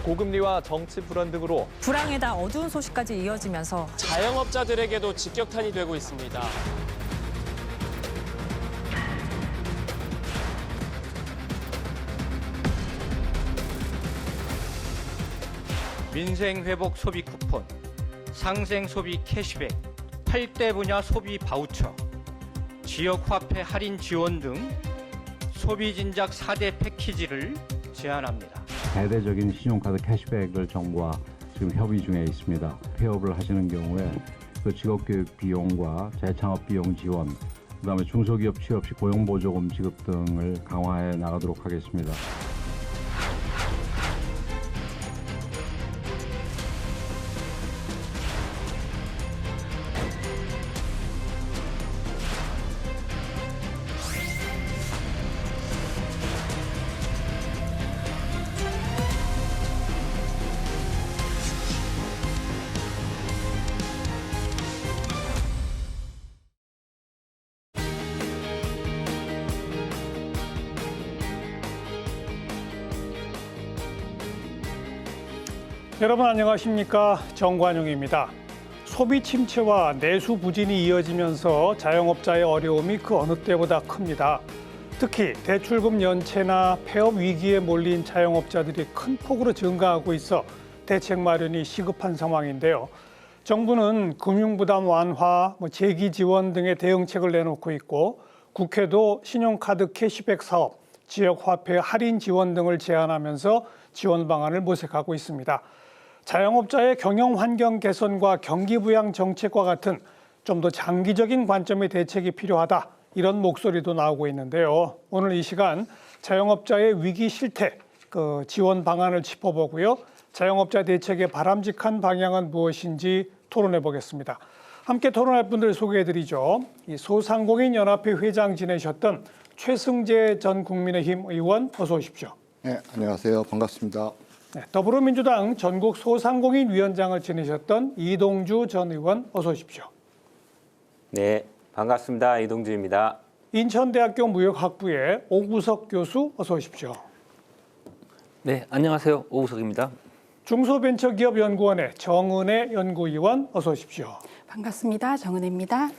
고금리와 정치 불안 등으로 불황에다 어두운 소식까지 이어지면서 자영업자들에게도 직격탄이 되고 있습니다. 민생회복 소비 쿠폰, 상생 소비 캐시백, 8대 분야 소비 바우처, 지역 화폐 할인 지원 등 소비 진작 4대 패키지를 제안합니다. 대대적인 신용카드 캐시백을 정부와 지금 협의 중에 있습니다. 폐업을 하시는 경우에 그 직업교육 비용과 재창업 비용 지원, 그다음에 중소기업 취업 시 고용보조금 지급 등을 강화해 나가도록 하겠습니다. 여러분 안녕하십니까? 정관용입니다. 소비 침체와 내수 부진이 이어지면서 자영업자의 어려움이 그 어느 때보다 큽니다. 특히 대출금 연체나 폐업 위기에 몰린 자영업자들이 큰 폭으로 증가하고 있어 대책 마련이 시급한 상황인데요. 정부는 금융부담 완화, 재기 지원 등의 대응책을 내놓고 있고 국회도 신용카드 캐시백 사업, 지역화폐 할인 지원 등을 제안하면서 지원 방안을 모색하고 있습니다. 자영업자의 경영 환경 개선과 경기 부양 정책과 같은 좀 더 장기적인 관점의 대책이 필요하다, 이런 목소리도 나오고 있는데요. 오늘 이 시간 자영업자의 위기 실태, 지원 방안을 짚어보고요. 자영업자 대책의 바람직한 방향은 무엇인지 토론해 보겠습니다. 함께 토론할 분들 소개해드리죠. 소상공인 연합회 회장 지내셨던 최승재 전 국민의힘 의원, 어서 오십시오. 네, 안녕하세요. 반갑습니다. 네, 더불어민주당 전국 소상공인 위원장을 지내셨던 이동주 전 의원, 어서 오십시오. 네, 반갑습니다. 이동주입니다. 인천대학교 무역학부의 오구석 교수, 어서 오십시오. 네, 안녕하세요. 오구석입니다. 중소벤처기업연구원의 정은혜 연구위원, 어서 오십시오. 반갑습니다. 정은혜입니다.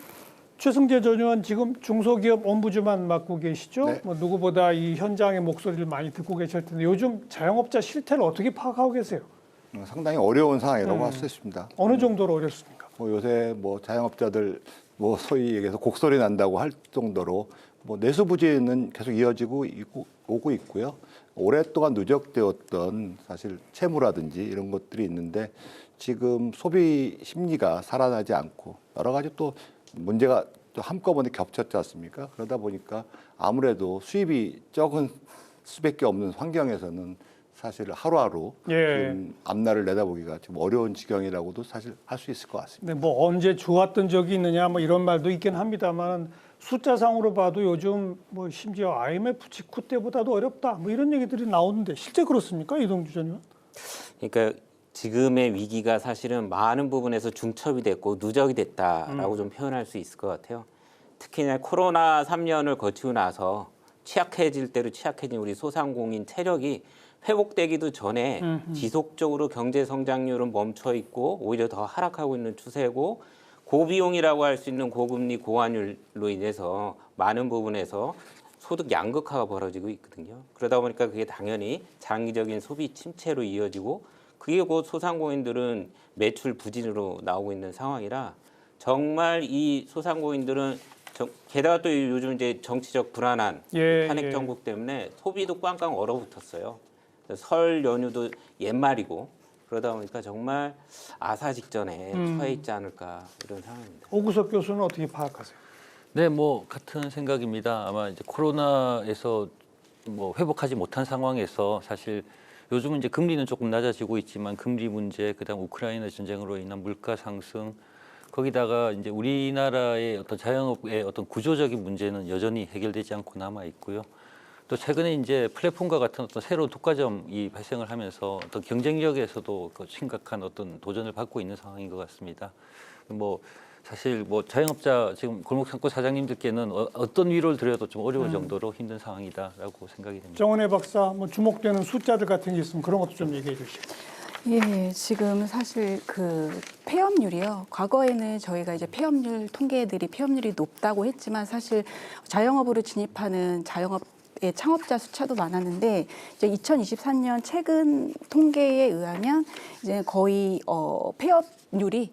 최승재 전 의원, 지금 중소기업 옴부즈만 맡고 계시죠? 네. 누구보다 이 현장의 목소리를 많이 듣고 계실 텐데 요즘 자영업자 실태를 어떻게 파악하고 계세요? 상당히 어려운 상황이라고 할 수 있습니다. 어느 정도로 어렵습니까? 요새 자영업자들 소위 얘기해서 곡소리 난다고 할 정도로 내수 부진은 계속 이어지고 오고 있고요. 오랫동안 누적되었던 사실 채무라든지 이런 것들이 있는데 지금 소비 심리가 살아나지 않고 여러 가지 또 문제가 또 한꺼번에 겹쳤지 않습니까? 그러다 보니까 아무래도 수입이 적은 수밖에 없는 환경에서는 사실 하루하루 좀 앞날을 내다보기가 좀 어려운 지경이라고도 사실 할 수 있을 것 같습니다. 네, 언제 좋았던 적이 있느냐 이런 말도 있긴 합니다만 숫자상으로 봐도 요즘 심지어 IMF 직후 때보다도 어렵다 이런 얘기들이 나오는데 실제 그렇습니까, 이동주 전 의원? 그러니까 지금의 위기가 사실은 많은 부분에서 중첩이 됐고 누적이 됐다라고 좀 표현할 수 있을 것 같아요. 특히나 코로나 3년을 거치고 나서 취약해질 대로 취약해진 우리 소상공인 체력이 회복되기도 전에 지속적으로 경제 성장률은 멈춰 있고 오히려 더 하락하고 있는 추세고, 고비용이라고 할 수 있는 고금리 고환율로 인해서 많은 부분에서 소득 양극화가 벌어지고 있거든요. 그러다 보니까 그게 당연히 장기적인 소비 침체로 이어지고, 그게 곧 소상공인들은 매출 부진으로 나오고 있는 상황이라 정말 이 소상공인들은 게다가 또 요즘 이제 정치적 불안한 탄핵 정국 때문에 소비도 꽝꽝 얼어붙었어요. 설 연휴도 옛말이고 그러다 보니까 정말 아사 직전에 처해 있지 않을까 이런 상황입니다. 오구석 교수는 어떻게 파악하세요? 네, 같은 생각입니다. 아마 이제 코로나에서 회복하지 못한 상황에서 사실 요즘은 이제 금리는 조금 낮아지고 있지만 금리 문제, 그다음 우크라이나 전쟁으로 인한 물가 상승, 거기다가 이제 우리나라의 어떤 자영업의 어떤 구조적인 문제는 여전히 해결되지 않고 남아 있고요. 또 최근에 이제 플랫폼과 같은 어떤 새로운 독과점이 발생을 하면서 어떤 경쟁력에서도 심각한 어떤 도전을 받고 있는 상황인 것 같습니다. 사실 뭐 자영업자 지금 골목상권 사장님들께는 어떤 위로를 드려도 좀 어려울 정도로 힘든 상황이다라고 생각이 됩니다. 정은혜 박사, 뭐 주목되는 숫자들 같은 게 있으면 그런 것도 좀 얘기해 주시죠. 예, 지금 사실 그 폐업률이요. 과거에는 저희가 이제 폐업률 통계들이 폐업률이 높다고 했지만 사실 자영업으로 진입하는 자영업의 창업자 숫자도 많았는데 이제 2023년 최근 통계에 의하면 이제 거의 폐업률이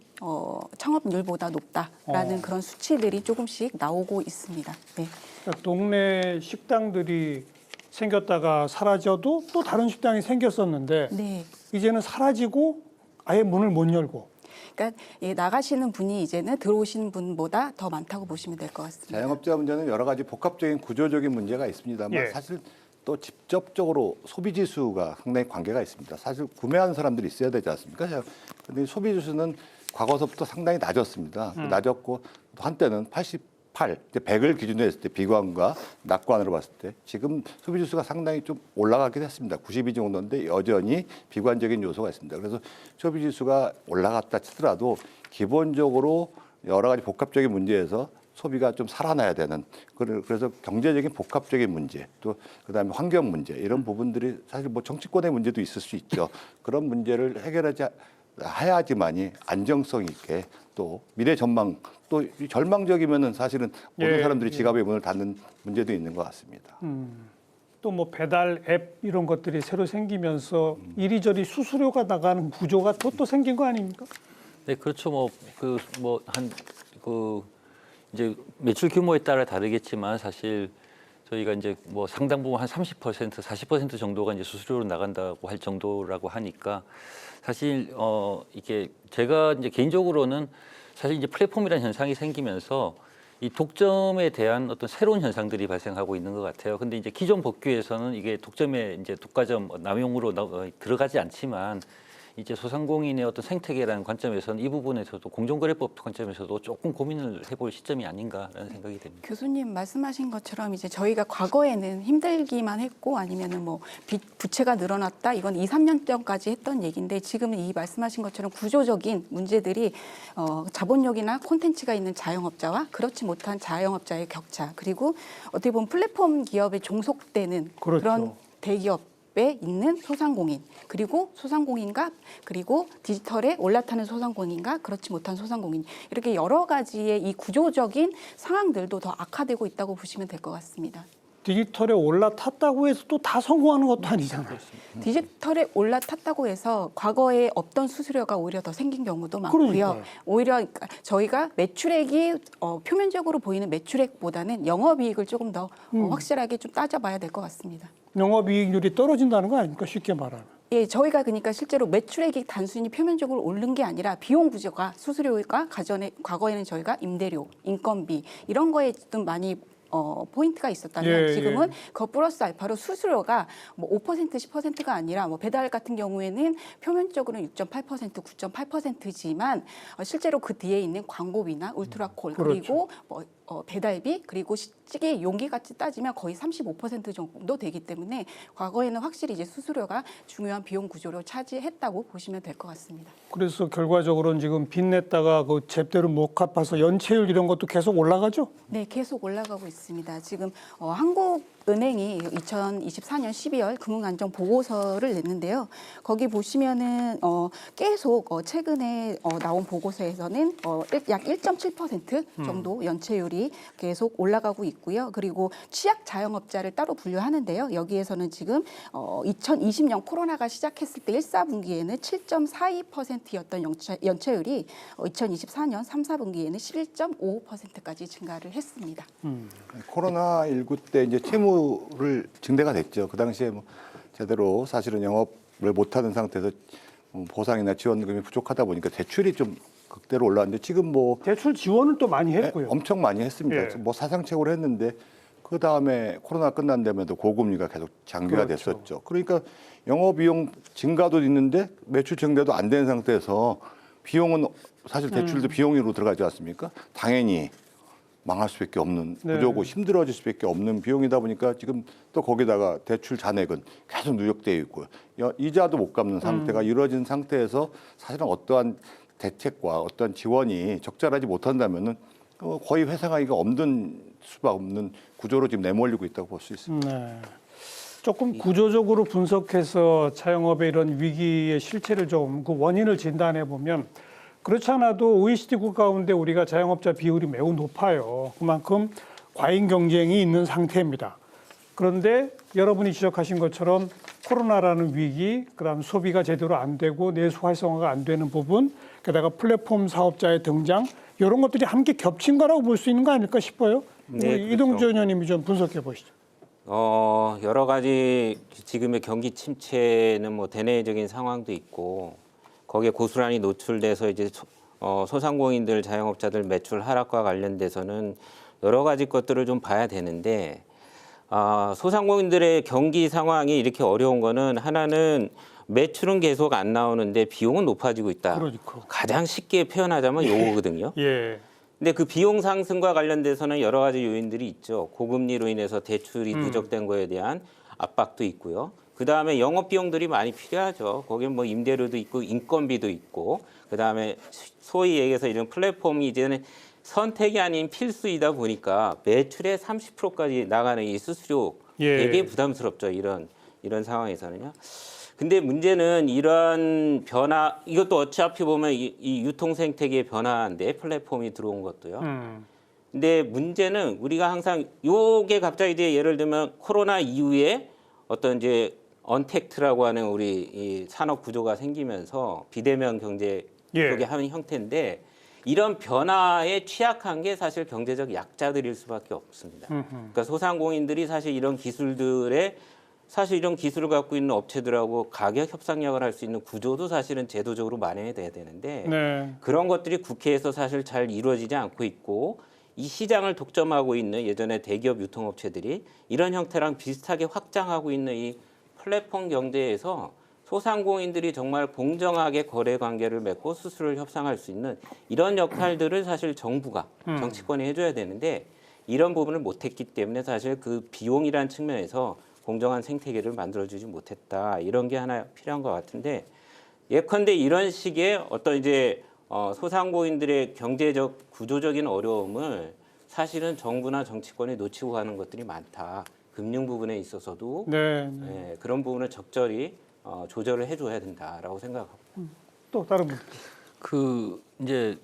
창업률보다 높다라는 그런 수치들이 조금씩 나오고 있습니다. 네. 그러니까 동네 식당들이 생겼다가 사라져도 또 다른 식당이 생겼었는데 네. 이제는 사라지고 아예 문을 못 열고. 그러니까 예, 나가시는 분이 이제는 들어오시는 분보다 더 많다고 보시면 될 것 같습니다. 자영업자 문제는 여러 가지 복합적인 구조적인 문제가 있습니다만 예. 사실 또 직접적으로 소비 지수가 상당히 관계가 있습니다. 사실 구매하는 사람들이 있어야 되지 않습니까? 그런데 소비 지수는 과거서부터 상당히 낮았습니다. 낮았고 또 한때는 88, 이제 100을 기준으로 했을 때 비관과 낙관으로 봤을 때 지금 소비 지수가 상당히 좀 올라가긴 했습니다. 92 정도인데 여전히 비관적인 요소가 있습니다. 그래서 소비 지수가 올라갔다 치더라도 기본적으로 여러 가지 복합적인 문제에서 소비가 좀 살아나야 되는 그래서 경제적인 복합적인 문제 또 그다음에 환경 문제 이런 부분들이 사실 뭐 정치권의 문제도 있을 수 있죠. 그런 문제를 해결하지 해야지만이 안정성 있게 또 미래 전망 또 절망적이면은 사실은 모든 예, 사람들이 예. 지갑의 문을 닫는 문제도 있는 것 같습니다. 또 뭐 배달 앱 이런 것들이 새로 생기면서 이리저리 수수료가 나가는 구조가 또 생긴 거 아닙니까? 네, 그렇죠. 이제 매출 규모에 따라 다르겠지만 사실 저희가 이제 뭐 상당 부분 한 30%, 40% 정도가 이제 수수료로 나간다고 할 정도라고 하니까 사실 이게 제가 이제 개인적으로는 사실 이제 플랫폼이라는 현상이 생기면서 이 독점에 대한 어떤 새로운 현상들이 발생하고 있는 것 같아요. 근데 이제 기존 법규에서는 이게 독점에 이제 독과점 남용으로 들어가지 않지만 이제 소상공인의 어떤 생태계라는 관점에서는 이 부분에서도 공정거래법 관점에서도 조금 고민을 해볼 시점이 아닌가라는 생각이 됩니다. 교수님 말씀하신 것처럼 이제 저희가 과거에는 힘들기만 했고 아니면은 뭐 부채가 늘어났다 이건 2, 3년 전까지 했던 얘기인데 지금은 이 말씀하신 것처럼 구조적인 문제들이 자본력이나 콘텐츠가 있는 자영업자와 그렇지 못한 자영업자의 격차 그리고 어떻게 보면 플랫폼 기업에 종속되는 그렇죠. 그런 대기업 에 있는 소상공인 그리고 소상공인과 그리고 디지털에 올라타는 소상공인과 그렇지 못한 소상공인 이렇게 여러 가지의 이 구조적인 상황들도 더 악화되고 있다고 보시면 될 것 같습니다. 디지털에 올라탔다고 해서 또 다 성공하는 것도 아니잖아요. 디지털에 올라탔다고 해서 과거에 없던 수수료가 오히려 더 생긴 경우도 많고요. 그러니까요. 오히려 저희가 매출액이 표면적으로 보이는 매출액보다는 영업이익을 조금 더 확실하게 좀 따져봐야 될 것 같습니다. 영업이익률이 떨어진다는 거 아닙니까? 쉽게 말하면. 예, 저희가 그러니까 실제로 매출액이 단순히 표면적으로 오른 게 아니라 비용 구조가 수수료가 과거에는 저희가 임대료, 인건비 이런 거에 좀 많이 포인트가 있었다면 예, 지금은 예. 그 플러스 알파로 수수료가 뭐 5%, 10%가 아니라 뭐 배달 같은 경우에는 표면적으로는 6.8%, 9.8%지만 실제로 그 뒤에 있는 광고비나 울트라콜 그렇죠. 그리고 뭐 배달비 그리고 찌개 용기 같이 따지면 거의 35% 정도 되기 때문에 과거에는 확실히 이제 수수료가 중요한 비용 구조로 차지했다고 보시면 될 것 같습니다. 그래서 결과적으로는 지금 빚냈다가 그 제대로 못 갚아서 연체율 이런 것도 계속 올라가죠? 네, 계속 올라가고 있습니다. 지금 한국은행이 2024년 12월 금융안정 보고서를 냈는데요. 거기 보시면은 계속 최근에 나온 보고서에서는 약 1.7% 정도 연체율이 계속 올라가고 있고요. 그리고 취약 자영업자를 따로 분류하는데요. 여기에서는 지금 2020년 코로나가 시작했을 때 1, 4분기에는 7.42%였던 연체율이 2024년 3, 4분기에는 11.55%까지 증가를 했습니다. 코로나19 때 이제 채무를 증대가 됐죠. 그 당시에 뭐 제대로 사실은 영업을 못하는 상태에서 보상이나 지원금이 부족하다 보니까 대출이 좀 극대로 올라왔는데 지금 뭐 대출 지원을 또 많이 했고요. 엄청 많이 했습니다. 예. 뭐 사상책으로 했는데 그 다음에 코로나 끝난 다음에도 고금리가 계속 장기화 그렇죠. 됐었죠. 그러니까 영업비용 증가도 있는데 매출 증대도 안 된 상태에서 비용은 사실 대출도 비용으로 들어가지 않습니까? 당연히 망할 수밖에 없는 네. 구조고 힘들어질 수밖에 없는 비용이다 보니까 지금 또 거기다가 대출 잔액은 계속 누적되어 있고요. 이자도 못 갚는 상태가 이루어진 상태에서 사실은 어떠한 대책과 어떤 지원이 적절하지 못한다면은 거의 회생하기가 없는 수밖에 없는 구조로 지금 내몰리고 있다고 볼 수 있습니다. 네. 조금 구조적으로 분석해서 자영업의 이런 위기의 실체를 좀 그 원인을 진단해 보면 그렇지 않아도 OECD 국가 가운데 우리가 자영업자 비율이 매우 높아요. 그만큼 과잉 경쟁이 있는 상태입니다. 그런데 여러분이 지적하신 것처럼 코로나라는 위기, 그다음 소비가 제대로 안 되고 내수 활성화가 안 되는 부분, 게다가 플랫폼 사업자의 등장 이런 것들이 함께 겹친 거라고 볼 수 있는 거 아닐까 싶어요. 네, 우리 그렇죠. 이동주 의원님이 좀 분석해 보시죠. 여러 가지 지금의 경기 침체는 뭐 대내적인 상황도 있고 거기에 고스란히 노출돼서 이제 소상공인들, 자영업자들 매출 하락과 관련돼서는 여러 가지 것들을 좀 봐야 되는데 소상공인들의 경기 상황이 이렇게 어려운 거는 하나는 매출은 계속 안 나오는데 비용은 높아지고 있다. 그러니까. 가장 쉽게 표현하자면 요거거든요. 예. 근데 그 비용 상승과 관련돼서는 여러 가지 요인들이 있죠. 고금리로 인해서 대출이 누적된 거에 대한 압박도 있고요. 그다음에 영업 비용들이 많이 필요하죠. 거기는 뭐 임대료도 있고 인건비도 있고 그다음에 소위 얘기해서 이런 플랫폼이 이제는 선택이 아닌 필수이다 보니까 매출의 30%까지 나가는 이 수수료 되게 부담스럽죠. 이런 상황에서는요. 근데 문제는 이런 변화, 이것도 어차피 보면 이 유통 생태계의 변화인데 플랫폼이 들어온 것도요. 근데 문제는 우리가 항상 요게 갑자기 이제 예를 들면 코로나 이후에 어떤 이제 언택트라고 하는 우리 이 산업 구조가 생기면서 비대면 경제 쪽에 하는 형태인데 이런 변화에 취약한 게 사실 경제적 약자들일 수밖에 없습니다. 그러니까 소상공인들이 사실 이런 기술들의 사실 이런 기술을 갖고 있는 업체들하고 가격 협상력을 할 수 있는 구조도 사실은 제도적으로 마련이 돼야 되는데 그런 것들이 국회에서 사실 잘 이루어지지 않고 있고 이 시장을 독점하고 있는 예전에 대기업 유통업체들이 이런 형태랑 비슷하게 확장하고 있는 이 플랫폼 경제에서 소상공인들이 정말 공정하게 거래 관계를 맺고 수수료를 협상할 수 있는 이런 역할들을 사실 정부가 정치권이 해줘야 되는데 이런 부분을 못했기 때문에 사실 그 비용이라는 측면에서 공정한 생태계를 만들어주지 못했다. 이런 게 하나 필요한 것 같은데 예컨대 이런 식의 어떤 이제 소상공인들의 경제적 구조적인 어려움을 사실은 정부나 정치권이 놓치고 가는 것들이 많다. 금융 부분에 있어서도 그런 부분을 적절히 조절을 해줘야 된다라고 생각하고. 또 다른 분. 그 이제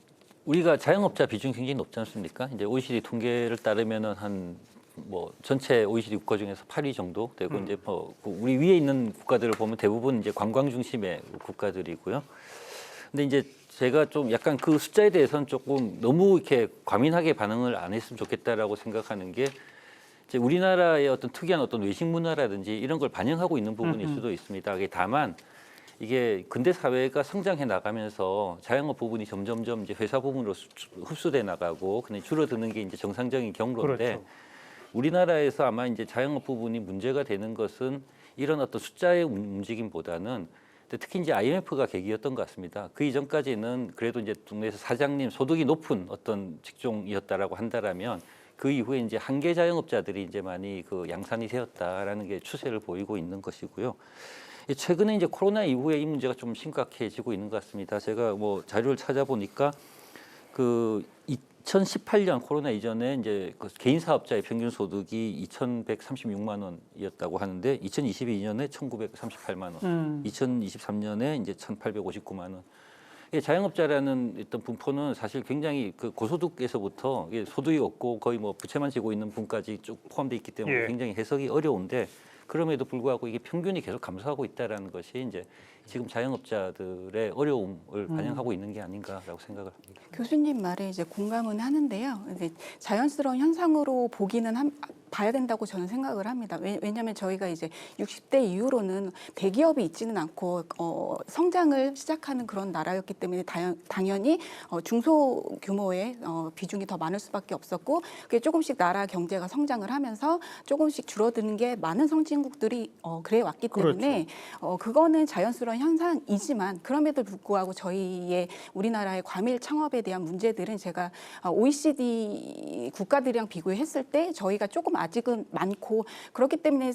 우리가 자영업자 비중이 굉장히 높지 않습니까? 이제 OECD 통계를 따르면은 한 뭐 전체 OECD 국가 중에서 8위 정도 되고 이제 뭐 우리 위에 있는 국가들을 보면 대부분 이제 관광 중심의 국가들이고요. 근데 이제 제가 좀 약간 그 숫자에 대해서는 조금 너무 이렇게 과민하게 반응을 안 했으면 좋겠다라고 생각하는 게 이제 우리나라의 어떤 특이한 어떤 외식 문화라든지 이런 걸 반영하고 있는 부분일 수도 있습니다. 다만 이게 근대 사회가 성장해 나가면서 자영업 부분이 점점점 이제 회사 부분으로 흡수돼 나가고 그냥 줄어드는 게 이제 정상적인 경로인데 그렇죠. 우리나라에서 아마 이제 자영업 부분이 문제가 되는 것은 이런 어떤 숫자의 움직임보다는 특히 이제 IMF가 계기였던 것 같습니다. 그 이전까지는 그래도 이제 동네에서 사장님 소득이 높은 어떤 직종이었다라고 한다라면 그 이후에 이제 한계 자영업자들이 이제 많이 그 양산이 되었다라는 게 추세를 보이고 있는 것이고요. 최근에 이제 코로나 이후에 이 문제가 좀 심각해지고 있는 것 같습니다. 제가 뭐 자료를 찾아보니까 그 2018년 코로나 이전에 이제 그 개인 사업자의 평균 소득이 2,136만 원이었다고 하는데 2022년에 1,938만 원, 2023년에 이제 1,859만 원. 자영업자라는 어떤 분포는 사실 굉장히 그 고소득에서부터 소득이 없고 거의 뭐 부채만 지고 있는 분까지 쭉 포함되어 있기 때문에 굉장히 해석이 어려운데 그럼에도 불구하고 이게 평균이 계속 감소하고 있다라는 것이 이제 지금 자영업자들의 어려움을 반영하고 있는 게 아닌가라고 생각을 합니다. 교수님 말에 이제 공감은 하는데요. 이제 자연스러운 현상으로 보기는 봐야 된다고 저는 생각을 합니다. 왜냐하면 저희가 이제 60대 이후로는 대기업이 있지는 않고 성장을 시작하는 그런 나라였기 때문에 당연히 중소규모의 비중이 더 많을 수밖에 없었고 그게 조금씩 나라 경제가 성장을 하면서 조금씩 줄어드는 게 많은 선진국들이 그래 왔기 때문에 그거는 자연스러운 현상이지만 그럼에도 불구하고 저희의 우리나라의 과밀 창업에 대한 문제들은 제가 OECD 국가들이랑 비교했을 때 저희가 조금 아직은 많고 그렇기 때문에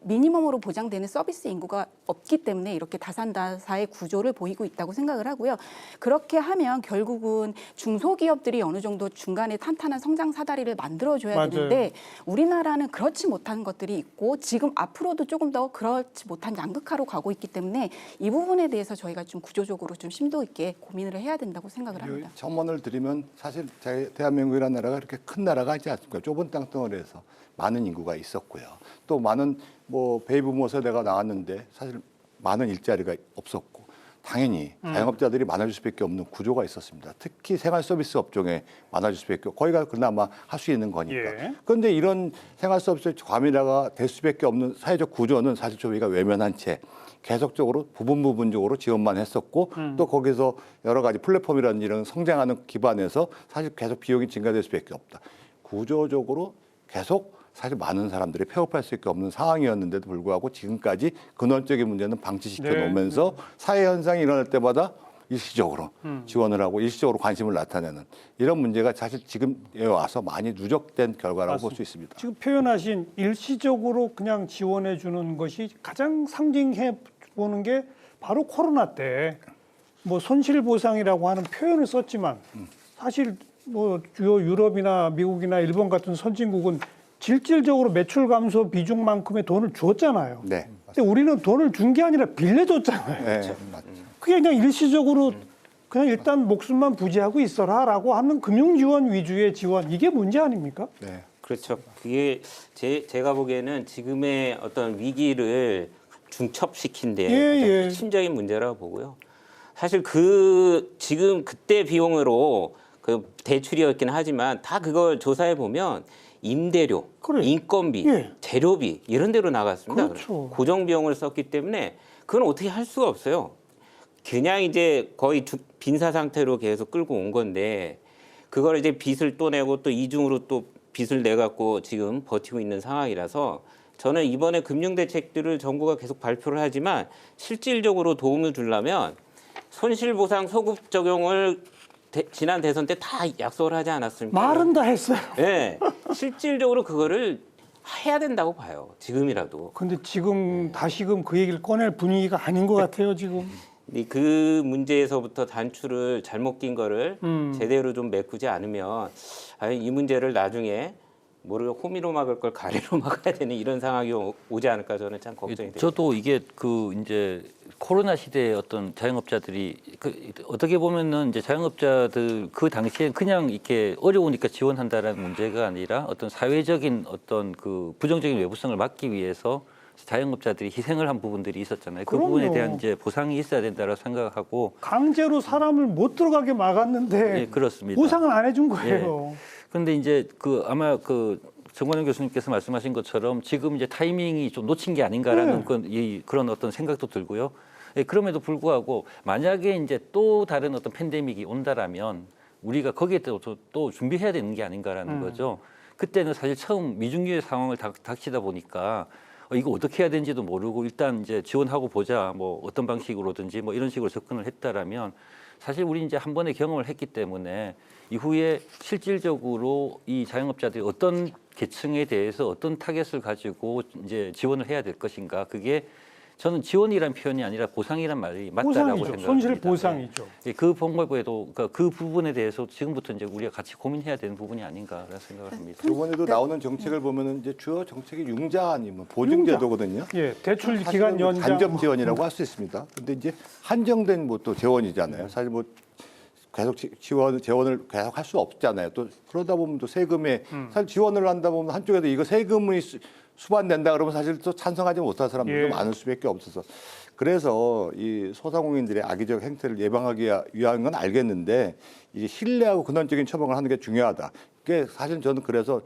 미니멈으로 보장되는 서비스 인구가 없기 때문에 이렇게 다산다사의 구조를 보이고 있다고 생각을 하고요. 그렇게 하면 결국은 중소기업들이 어느 정도 중간에 탄탄한 성장 사다리를 만들어줘야 맞아요. 되는데 우리나라는 그렇지 못한 것들이 있고 지금 앞으로도 조금 더 그렇지 못한 양극화로 가고 있기 때문에 이 부분에 대해서 저희가 좀 구조적으로 좀 심도 있게 고민을 해야 된다고 생각을 합니다. 첨언을 드리면 사실 대한민국이라는 나라가 이렇게 큰 나라가 아니지 않습니까? 좁은 땅덩어리에서 많은 인구가 있었고요. 또 많은 뭐 베이비부모 세대가 나왔는데 사실 많은 일자리가 없었고 당연히 자영업자들이 많아질 수밖에 없는 구조가 있었습니다. 특히 생활 서비스 업종에 많아질 수밖에 없고 거기가 그나마 할 수 있는 거니까. 예. 그런데 이런 생활 서비스 과밀화가 될 수밖에 없는 사회적 구조는 사실 저희가 외면한 채 계속적으로 부분적으로 지원만 했었고 또 거기서 여러 가지 플랫폼이라는 이런 성장하는 기반에서 사실 계속 비용이 증가될 수밖에 없다. 구조적으로 계속 사실 많은 사람들이 폐업할 수밖에 없는 상황이었는데도 불구하고 지금까지 근원적인 문제는 방치시켜 놓으면서 사회 현상이 일어날 때마다 일시적으로 지원을 하고 일시적으로 관심을 나타내는 이런 문제가 사실 지금에 와서 많이 누적된 결과라고 볼 수 있습니다. 지금 표현하신 일시적으로 그냥 지원해 주는 것이 가장 상징해 보는 게 바로 코로나 때 뭐 손실보상이라고 하는 표현을 썼지만 사실 뭐 주요 유럽이나 미국이나 일본 같은 선진국은 실질적으로 매출 감소 비중만큼의 돈을 줬잖아요. 네. 근데 우리는 돈을 준 게 아니라 빌려줬잖아요. 네, 맞죠. 그게 그냥 일시적으로 그냥 일단 목숨만 부지하고 있어라라고 하는 금융지원 위주의 지원 이게 문제 아닙니까? 네. 그렇죠. 그게 제가 보기에는 지금의 어떤 위기를 중첩시킨 데 가장 핵심적인 문제라고 보고요. 사실 지금 그때 비용으로 그 대출이었긴 하지만 다 그걸 조사해 보면 임대료, 인건비, 재료비 이런 데로 나갔습니다. 그렇죠. 고정 비용을 썼기 때문에 그건 어떻게 할 수가 없어요. 그냥 이제 거의 빈사 상태로 계속 끌고 온 건데 그걸 이제 빚을 또 내고 또 이중으로 또 빚을 내 갖고 지금 버티고 있는 상황이라서 저는 이번에 금융 대책들을 정부가 계속 발표를 하지만 실질적으로 도움을 주려면 손실보상 소급 적용을 지난 대선 때 다 약속을 하지 않았습니까? 말은 다 했어요. 네, 실질적으로 그거를 해야 된다고 봐요. 지금이라도. 근데 지금 다시금 그 얘기를 꺼낼 분위기가 아닌 것 같아요, 지금. 그 문제에서부터 단추를 잘못 낀 거를 제대로 좀 메꾸지 않으면 이 문제를 나중에 모르게 호미로 막을 걸 가래로 막아야 되는 이런 상황이 오지 않을까 저는 참 걱정이 돼요. 저도 이게 이제 코로나 시대에 어떤 자영업자들이 어떻게 보면은 이제 자영업자들 그 당시엔 그냥 이렇게 어려우니까 지원한다라는 문제가 아니라 어떤 사회적인 어떤 그 부정적인 외부성을 막기 위해서 자영업자들이 희생을 한 부분들이 있었잖아요. 그 그럼요. 부분에 대한 이제 보상이 있어야 된다고 생각하고 강제로 사람을 못 들어가게 막았는데 예, 그렇습니다. 보상을 안 해준 거예요. 그런데 이제 아마 정관용 교수님께서 말씀하신 것처럼 지금 이제 타이밍이 좀 놓친 게 아닌가라는 그런 어떤 생각도 들고요. 예, 그럼에도 불구하고 만약에 이제 또 다른 어떤 팬데믹이 온다라면 우리가 거기에 또 준비해야 되는 게 아닌가라는 거죠. 그때는 사실 처음 미중유의 상황을 닥치다 보니까 이거 어떻게 해야 되는지도 모르고 일단 이제 지원하고 보자 뭐 어떤 방식으로든지 뭐 이런 식으로 접근을 했다라면 사실 우리 이제 한 번의 경험을 했기 때문에 이후에 실질적으로 이 자영업자들이 어떤 계층에 대해서 어떤 타겟을 가지고 이제 지원을 해야 될 것인가 그게 저는 지원이란 표현이 아니라 보상이란 말이 맞다라고 보상이죠. 생각합니다. 손실 보상이죠. 예, 그 방법에도 그 부분에 대해서 지금부터 이제 우리가 같이 고민해야 되는 부분이 아닌가라는 생각을 합니다. 이번에도 나오는 정책을 보면은 이제 주요 정책이 융자 아니면 보증제도거든요. 예, 대출 기간 연장 간접 지원이라고 할 수 있습니다. 근데 이제 한정된 뭐 또 재원이잖아요. 사실 뭐 계속 재원을 계속 할 수 없잖아요. 또 그러다 보면 또 세금에 사실 지원을 한다 보면 한쪽에서 이거 세금이 수반된다 그러면 사실 또 찬성하지 못할 사람들도 많을 수밖에 없어서 그래서 이 소상공인들의 악의적 행태를 예방하기 위한 건 알겠는데 이제 신뢰하고 근원적인 처방을 하는 게 중요하다. 그게 사실 저는 그래서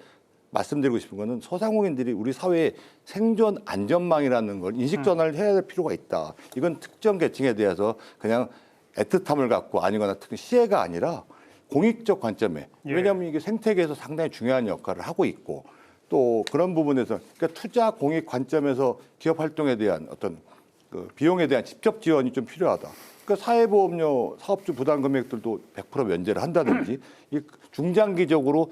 말씀드리고 싶은 거는 소상공인들이 우리 사회의 생존 안전망이라는 걸 인식 전환을 해야 될 필요가 있다. 이건 특정 계층에 대해서 그냥 애틋함을 갖고 아니거나 특히 시혜가 아니라 공익적 관점에 왜냐하면 이게 생태계에서 상당히 중요한 역할을 하고 있고 또 그런 부분에서 그러니까 투자 공익 관점에서 기업 활동에 대한 어떤 그 비용에 대한 직접 지원이 좀 필요하다. 그러니까 사회보험료 사업주 부담 금액들도 100% 면제를 한다든지 이 중장기적으로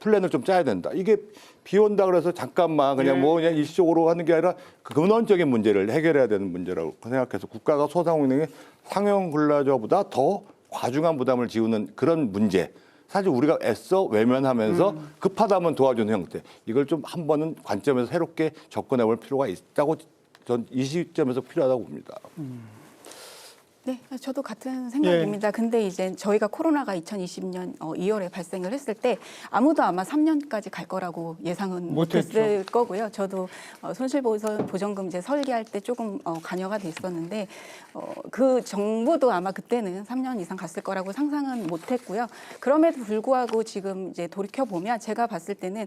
플랜을 좀 짜야 된다. 이게 비 온다 그래서 잠깐만 그냥 뭐 그냥 일시적으로 하는 게 아니라 그 근원적인 문제를 해결해야 되는 문제라고 생각해서 국가가 소상공인에게 상용 근로자보다 더 과중한 부담을 지우는 그런 문제. 사실 우리가 애써 외면하면서 급하다면 도와주는 형태. 이걸 좀 한 번은 관점에서 새롭게 접근해 볼 필요가 있다고 전 이 시점에서 필요하다고 봅니다. 네, 저도 같은 생각입니다. 근데 이제 저희가 코로나가 2020년 2월에 발생을 했을 때 아무도 아마 3년까지 갈 거라고 예상은 못했을 거고요. 저도 손실보전금 이제 설계할 때 조금 관여가 돼 있었는데 그 정부도 아마 그때는 3년 이상 갔을 거라고 상상은 못했고요. 그럼에도 불구하고 지금 이제 돌이켜 보면 제가 봤을 때는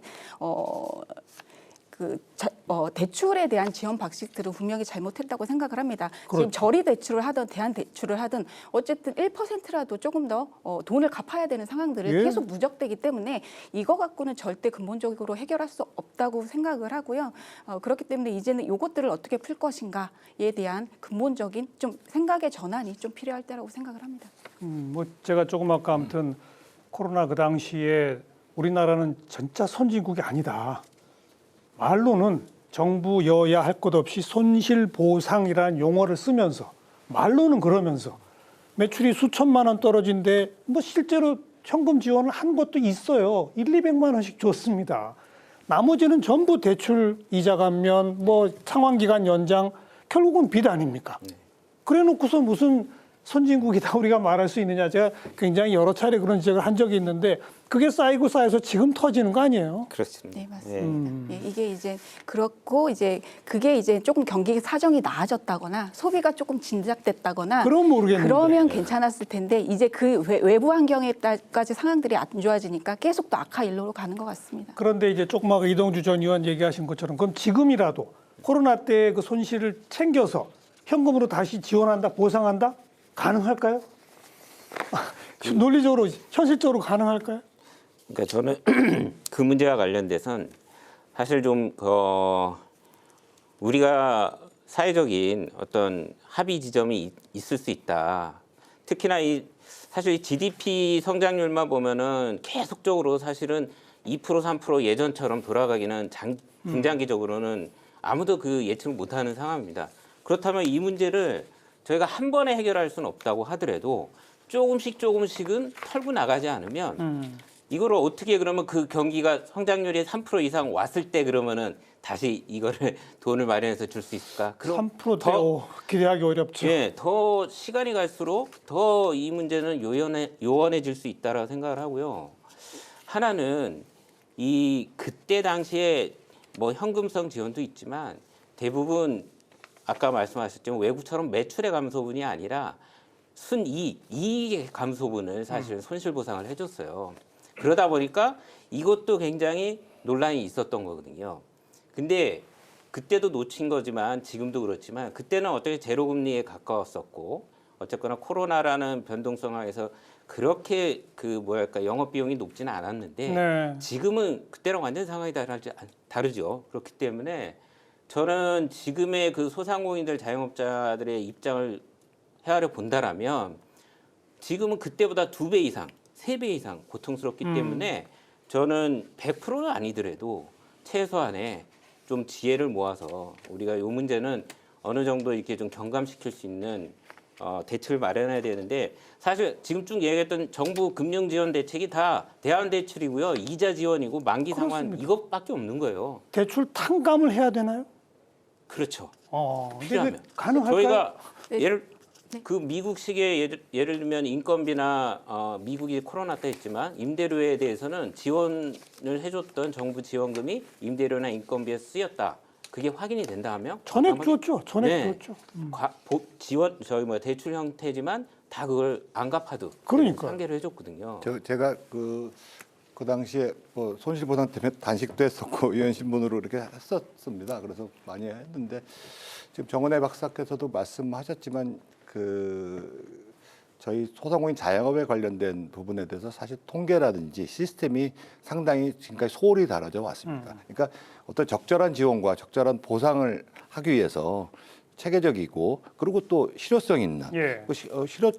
대출에 대한 지원 방식들을 분명히 잘못했다고 생각을 합니다. 지금 저리 대출을 하든 대안 대출을 하든 어쨌든 1%라도 조금 더 돈을 갚아야 되는 상황들을 계속 누적되기 때문에 이거 갖고는 절대 근본적으로 해결할 수 없다고 생각을 하고요. 그렇기 때문에 이제는 이것들을 어떻게 풀 것인가에 대한 근본적인 좀 생각의 전환이 좀 필요할 때라고 생각을 합니다. 뭐 제가 조금 아까 아무튼 코로나 그 당시에 우리나라는 진짜 선진국이 아니다. 말로는 정부 여야 할 것 없이 손실보상이라는 용어를 쓰면서 말로는 그러면서 매출이 수천만 원 떨어진데 뭐 실제로 현금 지원을 한 것도 있어요. 200만 원씩 줬습니다. 나머지는 전부 대출 이자 감면, 뭐 상환기간 연장, 결국은 빚 아닙니까? 그래 놓고서 무슨 선진국이다 우리가 말할 수 있느냐. 제가 굉장히 여러 차례 그런 지적을 한 적이 있는데 그게 쌓이고 쌓여서 지금 터지는 거 아니에요? 그렇습니다. 네, 맞습니다. 이게 이제 그렇고 이제 그게 이제 조금 경기 사정이 나아졌다거나 소비가 조금 진작됐다거나 그럼 모르겠는데. 그러면 괜찮았을 텐데 이제 그 외부 환경에까지 상황들이 안 좋아지니까 계속 또 악화 일로로 가는 것 같습니다. 그런데 이제 조금 아까 이동주 전 의원 얘기하신 것처럼 그럼 지금이라도 코로나 때 그 손실을 챙겨서 현금으로 다시 지원한다, 보상한다? 가능할까요? 논리적으로, 현실적으로 가능할까요? 그러니까 저는 그 문제와 관련돼선 사실 좀 우리가 사회적인 어떤 합의 지점이 있을 수 있다. 특히나 사실 이 GDP 성장률만 보면은 계속적으로 사실은 2% 3% 예전처럼 돌아가기는 중장기적으로는 아무도 그 예측을 못하는 상황입니다. 그렇다면 이 문제를 저희가 한 번에 해결할 수는 없다고 하더라도 조금씩은 털고 나가지 않으면 이걸 어떻게 그러면 그 경기가 성장률이 3% 이상 왔을 때 그러면은 다시 이거를 돈을 마련해서 줄 수 있을까? 3% 더 기대하기 어렵죠. 예, 더 시간이 갈수록 더 이 문제는 요원해질 수 있다라고 생각을 하고요. 하나는 그때 당시에 뭐 현금성 지원도 있지만 대부분 아까 말씀하셨지만 외국처럼 매출의 감소분이 아니라 이익의 감소분을 사실은 손실보상을 해줬어요. 그러다 보니까 이것도 굉장히 논란이 있었던 거거든요. 근데 그때도 놓친 거지만 지금도 그렇지만 그때는 어떻게 제로금리에 가까웠었고 어쨌거나 코로나라는 변동성에서 그렇게 영업비용이 높지는 않았는데 지금은 그때랑 완전 상황이 다르죠. 그렇기 때문에 저는 지금의 그 소상공인들 자영업자들의 입장을 헤아려 본다라면 지금은 그때보다 2배 이상, 3배 이상 고통스럽기 때문에 저는 100%는 아니더라도 최소한의 좀 지혜를 모아서 우리가 이 문제는 어느 정도 이렇게 좀 경감시킬 수 있는 대책을 마련해야 되는데 사실 지금 쭉 얘기했던 정부 금융지원 대책이 다 대안대출이고요. 이자 지원이고 만기 상환 이것밖에 없는 거예요. 대출 탕감을 해야 되나요? 그렇죠. 필요하면. 가능할까요? 저희가 그 미국식의 예를 들면 인건비나 미국이 코로나 때 했지만 임대료에 대해서는 지원을 해줬던 정부 지원금이 임대료나 인건비에 쓰였다. 그게 확인이 된다 하면 전액 줬죠. 지원 대출 형태지만 다 그걸 안 갚아도 상계를 해줬거든요. 제가 그 당시에 뭐 손실보상 때문에 단식도 했었고 의원 신분으로 이렇게 했었습니다. 그래서 많이 했는데 지금 정은혜 박사께서도 말씀하셨지만 저희 소상공인 자영업에 관련된 부분에 대해서 사실 통계라든지 시스템이 상당히 지금까지 소홀히 다뤄져 왔습니다. 그러니까 어떤 적절한 지원과 적절한 보상을 하기 위해서 체계적이고 그리고 또 실효성 있는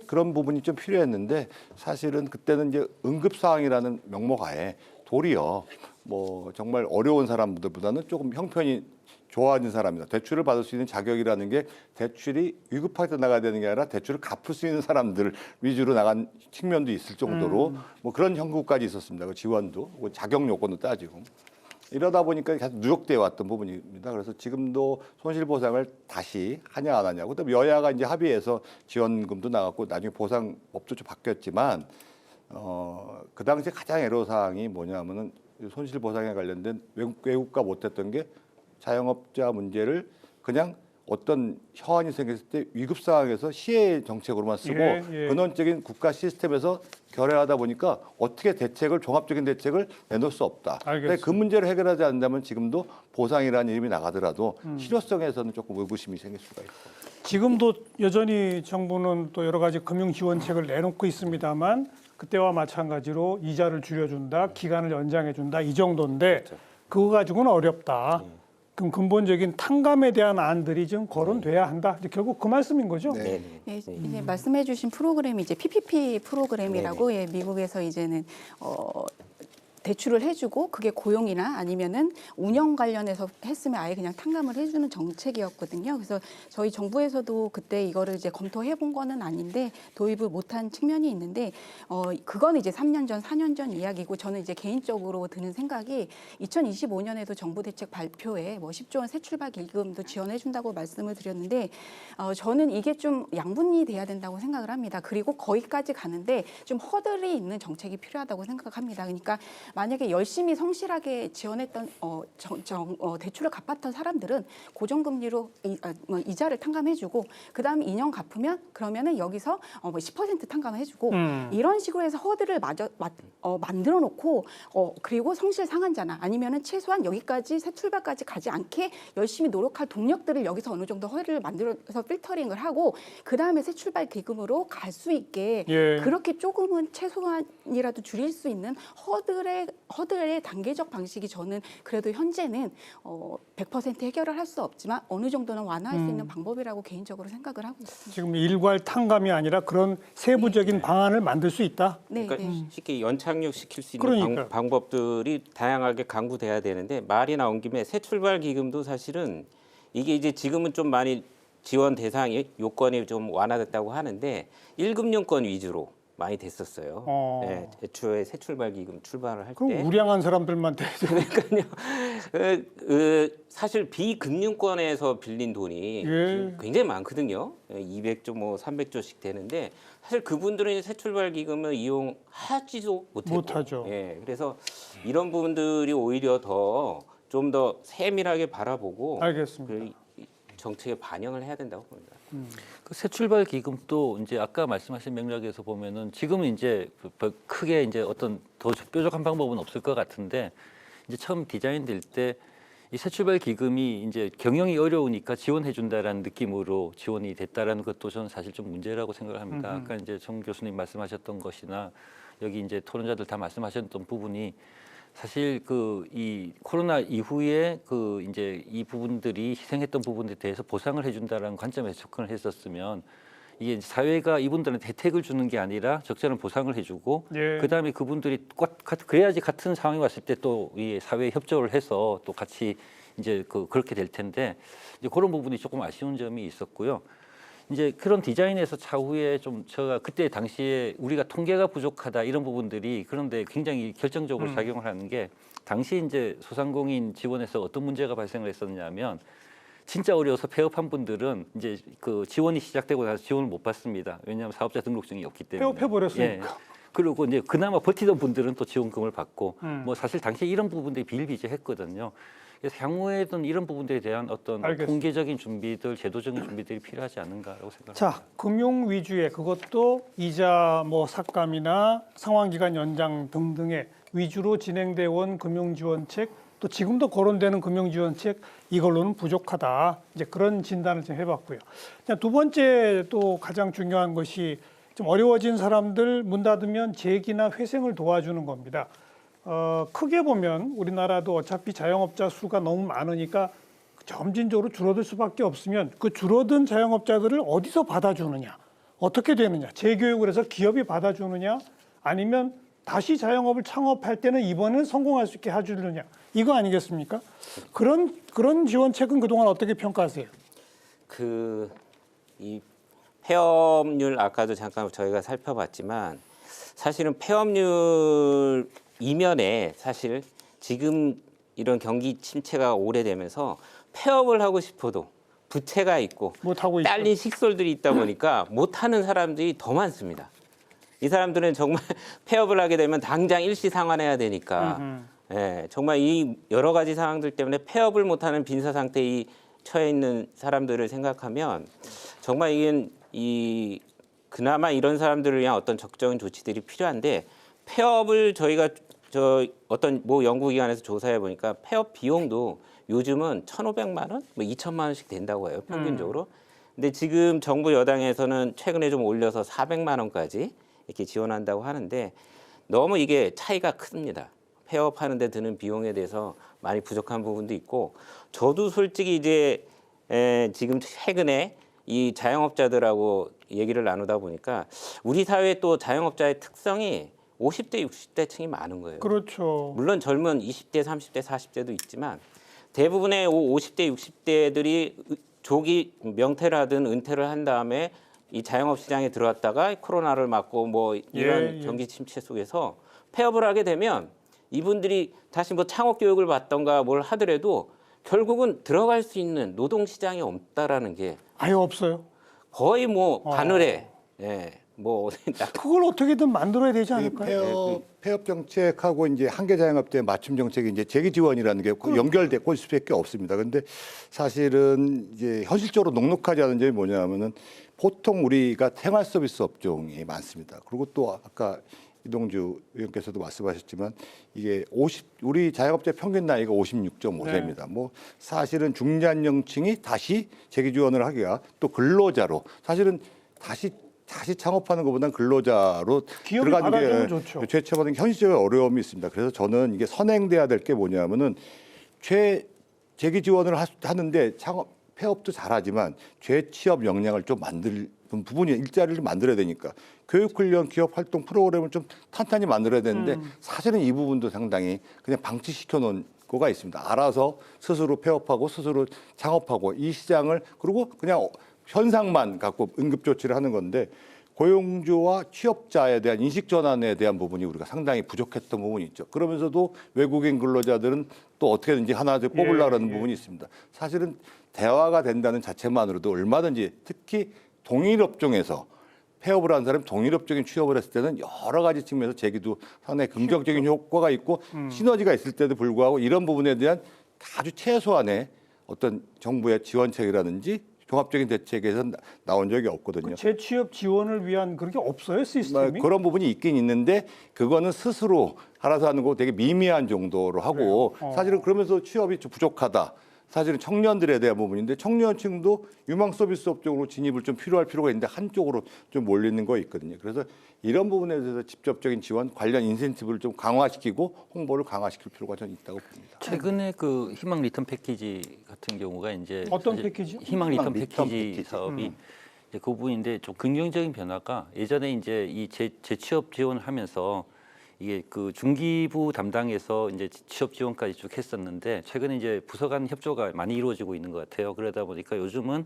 그런 부분이 좀 필요했는데 사실은 그때는 이제 응급 상황이라는 명목 하에 도리어 뭐 정말 어려운 사람들보다는 조금 형편이 좋아진 사람이다. 대출을 받을 수 있는 자격이라는 게 대출이 위급하게 나가야 되는 게 아니라 대출을 갚을 수 있는 사람들 위주로 나간 측면도 있을 정도로 뭐 그런 형국까지 있었습니다. 그 지원도 그 자격 요건도 따지고 이러다 보니까 계속 누적되어 왔던 부분입니다. 그래서 지금도 손실보상을 다시 하냐 안 하냐. 그다음에 여야가 이제 합의해서 지원금도 나갔고 나중에 보상법도 좀 바뀌었지만 그 당시에 가장 애로사항이 뭐냐면은 손실보상에 관련된 외국과 못했던 게 자영업자 문제를 그냥 어떤 현안이 생겼을 때 위급 상황에서 시의 정책으로만 쓰고 근원적인 국가 시스템에서 결여하다 보니까 어떻게 종합적인 대책을 내놓을 수 없다. 근데 그 문제를 해결하지 않는다면 지금도 보상이라는 이름이 나가더라도 실효성에서는 조금 의구심이 생길 수가 있고. 지금도 여전히 정부는 또 여러 가지 금융 지원책을 내놓고 있습니다만 그때와 마찬가지로 이자를 줄여준다, 기간을 연장해준다 이 정도인데 그거 가지고는 어렵다. 그럼 근본적인 탕감에 대한 안들이 좀 거론돼야 한다. 이제 결국 그 말씀인 거죠? 네, 이제 말씀해주신 프로그램이 이제 PPP 프로그램이라고 미국에서 이제는 대출을 해주고 그게 고용이나 아니면은 운영 관련해서 했으면 아예 그냥 탕감을 해주는 정책이었거든요. 그래서 저희 정부에서도 그때 이거를 이제 검토해 본 거는 아닌데 도입을 못한 측면이 있는데 그건 이제 3년 전, 4년 전 이야기고 저는 이제 개인적으로 드는 생각이 2025년에도 정부 대책 발표에 뭐 10조 원 새 출발 기금도 지원해 준다고 말씀을 드렸는데 저는 이게 좀 양분이 돼야 된다고 생각을 합니다. 그리고 거기까지 가는데 좀 허들이 있는 정책이 필요하다고 생각합니다. 그러니까 만약에 열심히 성실하게 지원했던 대출을 갚았던 사람들은 고정금리로 이자를 탕감해주고 그 다음 2년 갚으면 그러면은 여기서 10% 탕감해주고 이런 식으로 해서 허들을 만들어 놓고 그리고 성실 상한자나 아니면은 최소한 여기까지 새 출발까지 가지 않게 열심히 노력할 동력들을 여기서 어느 정도 허들을 만들어서 필터링을 하고 그 다음에 새 출발 기금으로 갈 수 있게 그렇게 조금은 최소한이라도 줄일 수 있는 허들의 단계적 방식이 저는 그래도 현재는 100% 해결을 할 수 없지만 어느 정도는 완화할 수 있는 방법이라고 개인적으로 생각을 하고 있습니다. 지금 일괄 탕감이 아니라 그런 세부적인 방안을 만들 수 있다. 그러니까 쉽게 연착륙시킬 수 있는 방법들이 다양하게 강구돼야 되는데 말이 나온 김에 새 출발 기금도 사실은 이게 이제 지금은 좀 많이 지원 대상이 요건이 좀 완화됐다고 하는데 1금융권 위주로 많이 됐었어요. 네, 애초에 새 출발 기금 출발을 할 때. 그럼 우량한 사람들만 되죠. 그러니까요. 사실 비금융권에서 빌린 돈이 굉장히 많거든요. 200조, 뭐 300조씩 되는데 사실 그분들은 새 출발 기금을 이용하지도 못하죠. 예, 그래서 이런 부분들이 오히려 좀 더 세밀하게 바라보고 알겠습니다. 정책에 반영을 해야 된다고 봅니다. 그 새 출발 기금도 이제 아까 말씀하신 맥락에서 보면은 지금은 이제 크게 이제 어떤 더 뾰족한 방법은 없을 것 같은데 이제 처음 디자인될 때 이 새 출발 기금이 이제 경영이 어려우니까 지원해 준다라는 느낌으로 지원이 됐다라는 것도 저는 사실 좀 문제라고 생각을 합니다. 아까 이제 정 교수님 말씀하셨던 것이나 여기 이제 토론자들 다 말씀하셨던 부분이 사실 이 코로나 이후에 이제 이 부분들이 희생했던 부분에 대해서 보상을 해준다라는 관점에서 접근을 했었으면 이게 사회가 이분들한테 혜택을 주는 게 아니라 적절한 보상을 해주고 그 다음에 그분들이 그래야지 같은 상황이 왔을 때 또 이 사회에 협조를 해서 또 같이 이제 그렇게 될 텐데 이제 그런 부분이 조금 아쉬운 점이 있었고요. 이제 그런 디자인에서 차후에 좀 제가 그때 당시에 우리가 통계가 부족하다 이런 부분들이 그런데 굉장히 결정적으로 작용을 하는 게 당시 이제 소상공인 지원에서 어떤 문제가 발생을 했었냐면 진짜 어려워서 폐업한 분들은 이제 그 지원이 시작되고 나서 지원을 못 받습니다. 왜냐하면 사업자 등록증이 없기 때문에. 폐업해버렸으니까. 그리고 이제 그나마 버티던 분들은 또 지원금을 받고 뭐 사실 당시에 이런 부분들이 비일비재했거든요. 그래서 향후에는 이런 부분들에 대한 어떤 통계적인 준비들, 제도적인 준비들이 필요하지 않은가라고 생각합니다. 자, 금융 위주의 그것도 이자 뭐 삭감이나 상환기간 연장 등등의 위주로 진행되어 온 금융지원책 또 지금도 거론되는 금융지원책 이걸로는 부족하다. 이제 그런 진단을 좀 해봤고요. 두 번째 또 가장 중요한 것이 좀 어려워진 사람들 문 닫으면 재기나 회생을 도와주는 겁니다. 크게 보면 우리나라도 어차피 자영업자 수가 너무 많으니까 점진적으로 줄어들 수밖에 없으면 그 줄어든 자영업자들을 어디서 받아주느냐, 어떻게 되느냐, 재교육을 해서 기업이 받아주느냐, 아니면 다시 자영업을 창업할 때는 이번엔 성공할 수 있게 해주느냐 이거 아니겠습니까? 그런 지원책은 그동안 어떻게 평가하세요? 이 폐업률 아까도 잠깐 저희가 살펴봤지만 사실은 폐업률 이면에 사실 지금 이런 경기 침체가 오래되면서 폐업을 하고 싶어도 부채가 있고 못하고 있죠. 딸린 식솔들이 있다 보니까 못하는 사람들이 더 많습니다. 이 사람들은 정말 폐업을 하게 되면 당장 일시 상환해야 되니까 예, 정말 이 여러 가지 상황들 때문에 폐업을 못하는 빈사 상태에 처해 있는 사람들을 생각하면 정말 이게 그나마 이런 사람들을 위한 어떤 적정한 조치들이 필요한데 폐업을 저희가 어떤 연구기관에서 조사해 보니까 폐업 비용도 요즘은 1,500만 원, 2천만 원씩 된다고 해요 평균적으로. 근데 지금 정부 여당에서는 최근에 좀 올려서 400만 원까지 이렇게 지원한다고 하는데 너무 이게 차이가 큽니다. 폐업하는 데 드는 비용에 대해서 많이 부족한 부분도 있고 저도 솔직히 이제 지금 최근에 이 자영업자들하고 얘기를 나누다 보니까 우리 사회의 또 자영업자의 특성이 50대, 60대 층이 많은 거예요. 그렇죠. 물론 젊은 20대, 30대, 40대도 있지만 대부분의 50대, 60대들이 조기 명퇴를 하든 은퇴를 한 다음에 이 자영업 시장에 들어왔다가 코로나를 맞고 이런 경기 침체 속에서 폐업을 하게 되면 이분들이 다시 창업 교육을 받던가 뭘 하더라도 결국은 들어갈 수 있는 노동 시장이 없다라는 게 아예 없어요. 거의 바늘에 그걸 어떻게든 만들어야 되지 않을까요? 폐업 정책하고 이제 한계 자영업자의 맞춤 정책이 이제 재기 지원이라는 게 연결되고 있을 수밖에 없습니다. 그런데 사실은 이제 현실적으로 녹록하지 않은 점이 뭐냐면은 보통 우리가 생활 서비스 업종이 많습니다. 그리고 또 아까 이동주 의원께서도 말씀하셨지만 이게 우리 자영업자 평균 나이가 56.5세입니다. 네. 사실은 중장년층이 다시 재기 지원을 하기가 또 근로자로 사실은 다시 창업하는 것보다는 근로자로 기업이 들어가는 받아주면 좋죠. 게 최초받은 현실적인 어려움이 있습니다. 그래서 저는 이게 선행돼야 될 게 뭐냐면은 재기 지원을 하는데 폐업도 잘하지만 재취업 역량을 좀 만들 부분이 일자리를 좀 만들어야 되니까 교육훈련 기업 활동 프로그램을 좀 탄탄히 만들어야 되는데 사실은 이 부분도 상당히 그냥 방치시켜 놓은 거가 있습니다. 알아서 스스로 폐업하고 스스로 창업하고 이 시장을 그리고 그냥 현상만 갖고 응급 조치를 하는 건데 고용주와 취업자에 대한 인식 전환에 대한 부분이 우리가 상당히 부족했던 부분이 있죠. 그러면서도 외국인 근로자들은 또 어떻게든지 하나씩 뽑으려는 부분이 있습니다. 사실은 대화가 된다는 자체만으로도 얼마든지 특히 동일 업종에서 폐업을 한 사람이 동일 업종에 취업을 했을 때는 여러 가지 측면에서 재기도 상당히 긍정적인 효과가 있고 시너지가 있을 때도 불구하고 이런 부분에 대한 아주 최소한의 어떤 정부의 지원책이라든지 종합적인 대책에서 나온 적이 없거든요. 재취업 지원을 위한 그런 게 없어요, 시스템이? 그런 부분이 있긴 있는데 그거는 스스로 알아서 하는 거 되게 미미한 정도로 하고 사실은 그러면서 취업이 좀 부족하다. 사실은 청년들에 대한 부분인데 청년층도 유망 서비스 업종으로 진입을 좀 필요할 필요가 있는데 한쪽으로 좀 몰리는 거 있거든요. 그래서 이런 부분에 대해서 직접적인 지원, 관련 인센티브를 좀 강화시키고 홍보를 강화시킬 필요가 좀 있다고 봅니다. 최근에 그 희망 리턴 패키지 같은 경우가 이제 어떤 패키지? 희망 리턴 패키지 사업이 이제 그 부분인데 좀 긍정적인 변화가 예전에 이제 이 재취업 지원을 하면서 이게 그 중기부 담당에서 이제 취업 지원까지 쭉 했었는데 최근에 이제 부서 간 협조가 많이 이루어지고 있는 것 같아요. 그러다 보니까 요즘은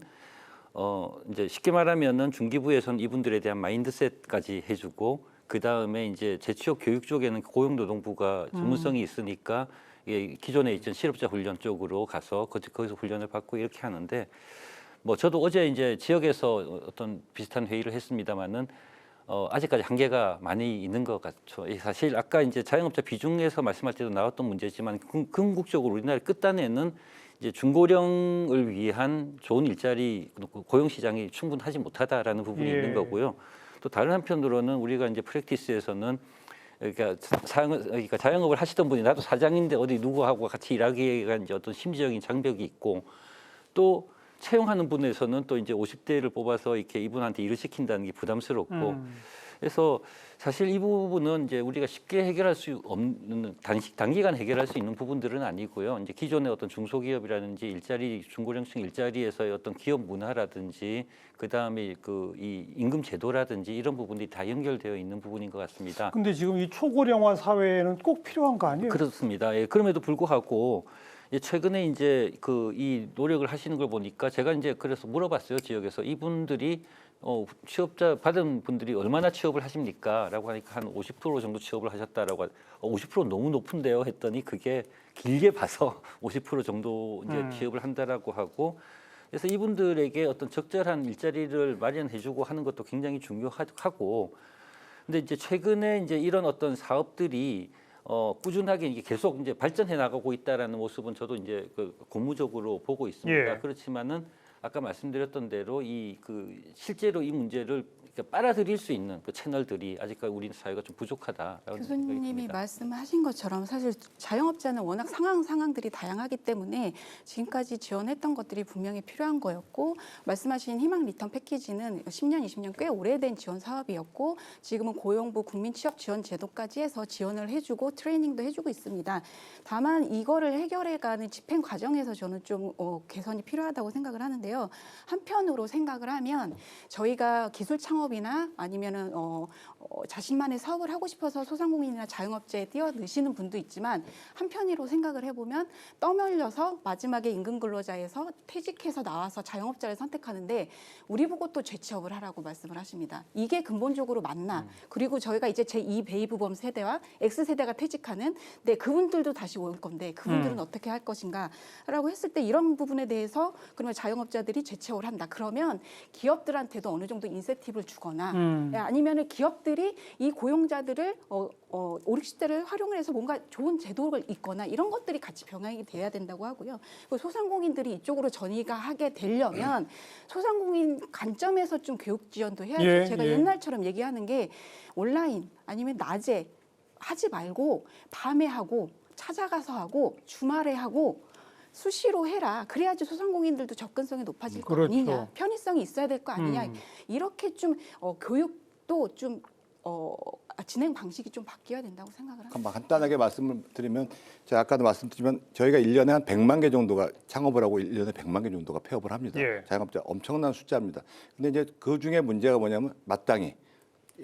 이제 쉽게 말하면은 중기부에서는 이분들에 대한 마인드셋까지 해주고 그 다음에 이제 재취업 교육 쪽에는 고용노동부가 전문성이 있으니까 이게 기존에 있던 실업자 훈련 쪽으로 가서 거기서 훈련을 받고 이렇게 하는데 저도 어제 이제 지역에서 어떤 비슷한 회의를 했습니다만은. 아직까지 한계가 많이 있는 것 같죠. 사실 아까 이제 자영업자 비중에서 말씀할 때도 나왔던 문제지만 궁극적으로 우리나라 끝단에는 이제 중고령을 위한 좋은 일자리 고용 시장이 충분하지 못하다라는 부분이 있는 거고요. 또 다른 한편으로는 우리가 이제 프랙티스에서는 그러니까 자영업을 하시던 분이 나도 사장인데 어디 누구하고 같이 일하기가 이제 어떤 심리적인 장벽이 있고 또 채용하는 분에서는 또 이제 50대를 뽑아서 이렇게 이분한테 일을 시킨다는 게 부담스럽고 그래서 사실 이 부분은 이제 우리가 쉽게 해결할 수 없는 단기간 해결할 수 있는 부분들은 아니고요. 이제 기존의 어떤 중소기업이라든지 일자리 중고령층 일자리에서의 어떤 기업 문화라든지 그다음에 그 이 임금 제도라든지 이런 부분들이 다 연결되어 있는 부분인 것 같습니다. 근데 지금 이 초고령화 사회에는 꼭 필요한 거 아니에요? 그렇습니다. 예, 그럼에도 불구하고 최근에 이제 그 이 노력을 하시는 걸 보니까 제가 이제 그래서 물어봤어요. 지역에서 이분들이 취업자 받은 분들이 얼마나 취업을 하십니까? 라고 하니까 한 50% 정도 취업을 하셨다라고 50% 너무 높은데요 했더니 그게 길게 봐서 50% 정도 이제 취업을 한다라고 하고 그래서 이분들에게 어떤 적절한 일자리를 마련해주고 하는 것도 굉장히 중요하고 근데 이제 최근에 이제 이런 어떤 사업들이 꾸준하게 이게 계속 이제 발전해 나가고 있다라는 모습은 저도 이제 그 고무적으로 보고 있습니다. 예. 그렇지만은 아까 말씀드렸던 대로 실제로 이 문제를 빨아들일 수 있는 그 채널들이 아직까지 우리 사회가 좀 부족하다라고 생각이 교수님이 듭니다. 말씀하신 것처럼 사실 자영업자는 워낙 상황들이 다양하기 때문에 지금까지 지원했던 것들이 분명히 필요한 거였고 말씀하신 희망 리턴 패키지는 10년, 20년 꽤 오래된 지원 사업이었고 지금은 고용부 국민취업지원제도까지 해서 지원을 해주고 트레이닝도 해주고 있습니다. 다만 이거를 해결해가는 집행 과정에서 저는 좀 개선이 필요하다고 생각을 하는데요. 한편으로 생각을 하면 저희가 기술 창업이나 아니면은 자신만의 사업을 하고 싶어서 소상공인이나 자영업자에 뛰어드시는 분도 있지만 한편으로 생각을 해보면 떠밀려서 마지막에 임금근로자에서 퇴직해서 나와서 자영업자를 선택하는데 우리 보고 또 재취업을 하라고 말씀을 하십니다. 이게 근본적으로 맞나? 그리고 저희가 이제 제2 베이비붐 세대와 X세대가 퇴직하는 근데 그분들도 다시 올 건데 그분들은 어떻게 할 것인가? 라고 했을 때 이런 부분에 대해서 그러면 자영업자들이 재취업을 한다. 그러면 기업들한테도 어느 정도 인센티브를 주거나 아니면 기업들이 이 고용자들을 5, 60대를 활용을 해서 뭔가 좋은 제도를 있거나 이런 것들이 같이 병행이 돼야 된다고 하고요. 소상공인들이 이쪽으로 전이가 하게 되려면 소상공인 관점에서 좀 교육 지원도 해야죠. 예, 제가 예. 옛날처럼 얘기하는 게 온라인 아니면 낮에 하지 말고 밤에 하고 찾아가서 하고 주말에 하고 수시로 해라. 그래야지 소상공인들도 접근성이 높아질 거 그렇죠. 아니냐. 편의성이 있어야 될 거 아니냐. 이렇게 좀 교육도 좀 진행 방식이 좀 바뀌어야 된다고 생각을 합니다. 간단하게 말씀을 드리면 제가 아까도 말씀드리면 저희가 1년에 한 100만 개 정도가 창업을 하고 1년에 100만 개 정도가 폐업을 합니다. 예. 자영업자 엄청난 숫자입니다. 근데 이제 그 중에 문제가 뭐냐면 마땅히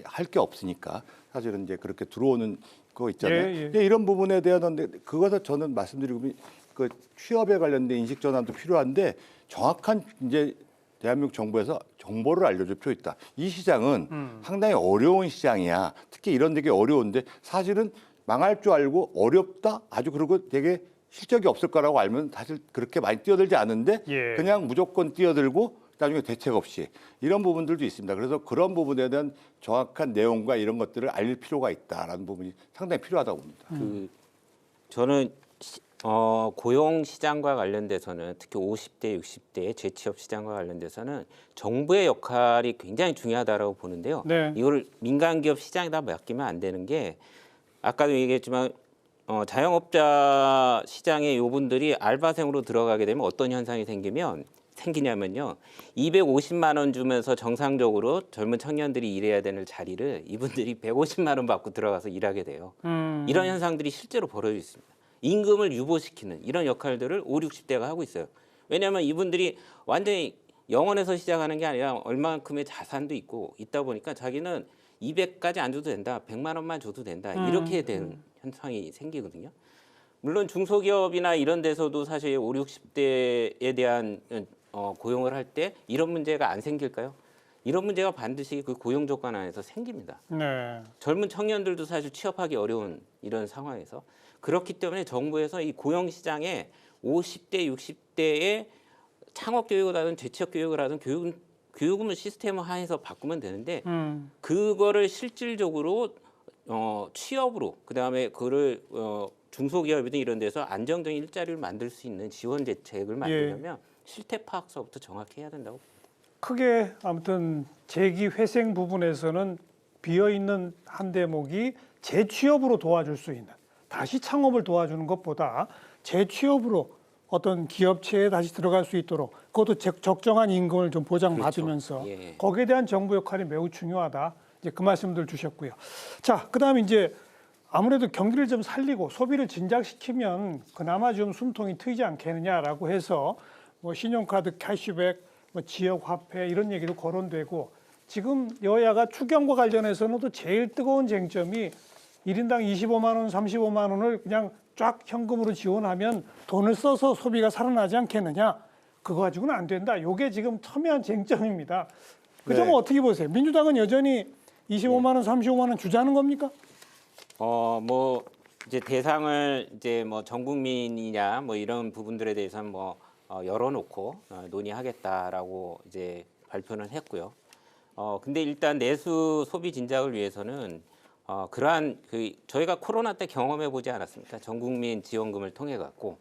할 게 없으니까 사실은 이제 그렇게 들어오는 거 있잖아요. 예, 예. 근데 이런 부분에 대한 그것을 저는 말씀드리고 그 취업에 관련된 인식 전환도 필요한데 정확한 이제 대한민국 정부에서 정보를 알려줄 필요 있다. 이 시장은 상당히 어려운 시장이야. 특히 이런 되게 어려운데 사실은 망할 줄 알고 어렵다. 아주 그리고 되게 실적이 없을 거라고 알면 사실 그렇게 많이 뛰어들지 않은데 예. 그냥 무조건 뛰어들고 나중에 대책 없이 이런 부분들도 있습니다. 그래서 그런 부분에 대한 정확한 내용과 이런 것들을 알릴 필요가 있다라는 부분이 상당히 필요하다고 봅니다. 저는 고용 시장과 관련돼서는 특히 50대, 60대의 재취업 시장과 관련돼서는 정부의 역할이 굉장히 중요하다고 보는데요. 네. 이걸 민간 기업 시장에다 맡기면 안 되는 게 아까도 얘기했지만 자영업자 시장에 요분들이 알바생으로 들어가게 되면 어떤 현상이 생기냐면요. 250만 원 주면서 정상적으로 젊은 청년들이 일해야 되는 자리를 이분들이 150만 원 받고 들어가서 일하게 돼요. 이런 현상들이 실제로 벌어지고 있습니다. 임금을 유보시키는 이런 역할들을 5, 60대가 하고 있어요. 왜냐하면 이분들이 완전히 영원에서 시작하는 게 아니라 얼마만큼의 자산도 있고 있다 보니까 자기는 200까지 안 줘도 된다. 100만 원만 줘도 된다. 이렇게 되는 현상이 생기거든요. 물론 중소기업이나 이런 데서도 사실 5, 60대에 대한 고용을 할 때 이런 문제가 안 생길까요? 이런 문제가 반드시 그 고용 조건 안에서 생깁니다. 네. 젊은 청년들도 사실 취업하기 어려운 이런 상황에서 그렇기 때문에 정부에서 이 고용 시장에 50대, 60대의 창업 교육을 하든 재취업 교육을 하든 교육은 시스템 하에서 바꾸면 되는데 그거를 실질적으로 취업으로 그다음에 그거를 중소기업이든 이런 데서 안정적인 일자리를 만들 수 있는 지원 대책을 만들려면 실태 파악서부터 정확히 해야 된다고 봅니다. 크게 아무튼 재기 회생 부분에서는 비어 있는 한 대목이 재취업으로 도와줄 수 있는 다시 창업을 도와주는 것보다 재취업으로 어떤 기업체에 다시 들어갈 수 있도록 그것도 적정한 임금을 좀 보장받으면서 그렇죠. 예. 거기에 대한 정부 역할이 매우 중요하다. 이제 그 말씀들 주셨고요. 자, 그다음에 이제 아무래도 경기를 좀 살리고 소비를 진작시키면 그나마 좀 숨통이 트이지 않겠느냐라고 해서 뭐 신용카드 캐시백, 뭐 지역 화폐 이런 얘기도 거론되고 지금 여야가 추경과 관련해서는 또 제일 뜨거운 쟁점이 1인당 25만 원, 35만 원을 그냥 쫙 현금으로 지원하면 돈을 써서 소비가 살아나지 않겠느냐. 그거 가지고는 안 된다. 이게 지금 첨예한 쟁점입니다. 그 점은 어떻게 보세요? 민주당은 여전히 25만 원, 35만 원 주자는 겁니까? 뭐 이제 대상을 이제 뭐 전 국민이냐 뭐 이런 부분들에 대해서는 뭐 열어놓고 논의하겠다라고 이제 발표는 했고요. 근데 일단 내수 소비 진작을 위해서는 그러한 저희가 코로나 때 경험해 보지 않았습니까? 전 국민 지원금을 통해 갖고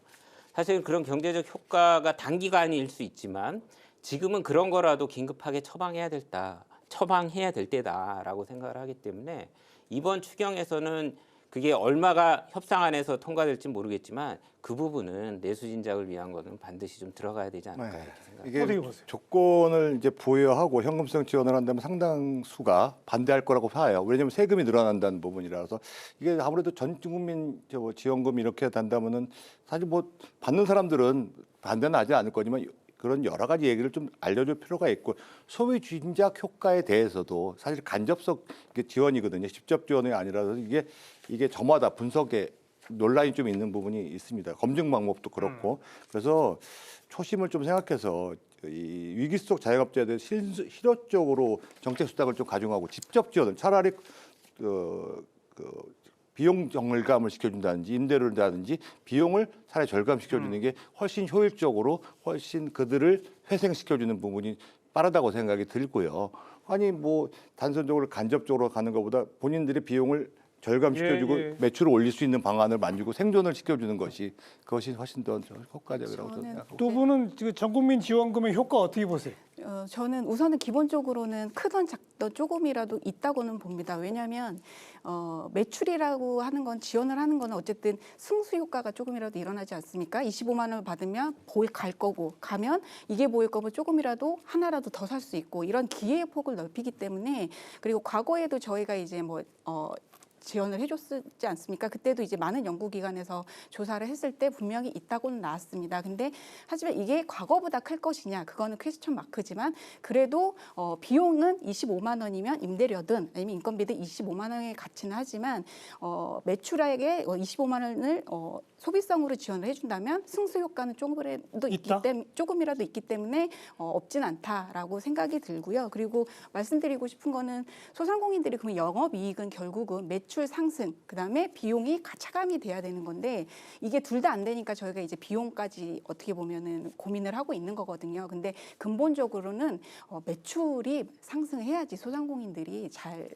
사실 그런 경제적 효과가 단기간일 수 있지만 지금은 그런 거라도 긴급하게 처방해야 될 때다라고 생각을 하기 때문에 이번 추경에서는 그게 얼마가 협상안에서 통과될지 모르겠지만 그 부분은 내수 진작을 위한 거는 반드시 좀 들어가야 되지 않을까 이렇게 생각합니다. 이게 조건을 이제 부여하고 현금성 지원을 한다면 상당수가 반대할 거라고 봐요. 왜냐하면 세금이 늘어난다는 부분이라서 이게 아무래도 전 국민 지원금 이렇게 단다면은 사실 뭐 받는 사람들은 반대는 하지 않을 거지만 그런 여러 가지 얘기를 좀 알려줄 필요가 있고 소비 진작 효과에 대해서도 사실 간접적 지원이거든요. 직접 지원이 아니라서 이게 저마다 분석에 논란이 좀 있는 부분이 있습니다. 검증 방법도 그렇고 그래서 초심을 좀 생각해서 이 위기 속 자영업자들 실효적으로 정책 수단을 좀 가중하고 직접 지원을 차라리 비용 절감을 시켜준다든지 임대료를 다든지 비용을 차라리 절감시켜주는 게 훨씬 효율적으로 훨씬 그들을 회생시켜주는 부분이 빠르다고 생각이 들고요. 아니 뭐 단선적으로 간접적으로 가는 것보다 본인들의 비용을 절감시켜주고 매출을 올릴 수 있는 방안을 만들고 생존을 시켜주는 그것이 훨씬 더 효과적이라고 생각합니다. 두 분은 지금 전국민 지원금의 효과 어떻게 보세요? 저는 우선은 기본적으로는 크던 작던 조금이라도 있다고는 봅니다. 왜냐하면 매출이라고 하는 건 지원을 하는 건 어쨌든 승수 효과가 조금이라도 일어나지 않습니까? 25만 원을 받으면 갈 거고 가면 이게 보일 거면 조금이라도 하나라도 더 살 수 있고 이런 기회의 폭을 넓히기 때문에 그리고 과거에도 저희가 이제 지원을 해줬지 않습니까? 그때도 이제 많은 연구기관에서 조사를 했을 때 분명히 있다고는 나왔습니다. 근데 하지만 이게 과거보다 클 것이냐? 그거는 퀘스천 마크지만 그래도 비용은 25만 원이면 임대료든 아니면 인건비든 25만 원의 가치는 하지만 매출액에 25만 원을 소비성으로 지원을 해준다면 승수 효과는 조금이라도 있기 때문에 없진 않다라고 생각이 들고요. 그리고 말씀드리고 싶은 거는 소상공인들이 그러면 영업이익은 결국은 매출 상승, 그다음에 비용이 차감이 돼야 되는 건데 이게 둘 다 안 되니까 저희가 이제 비용까지 어떻게 보면은 고민을 하고 있는 거거든요. 근데 근본적으로는 매출이 상승해야지 소상공인들이 잘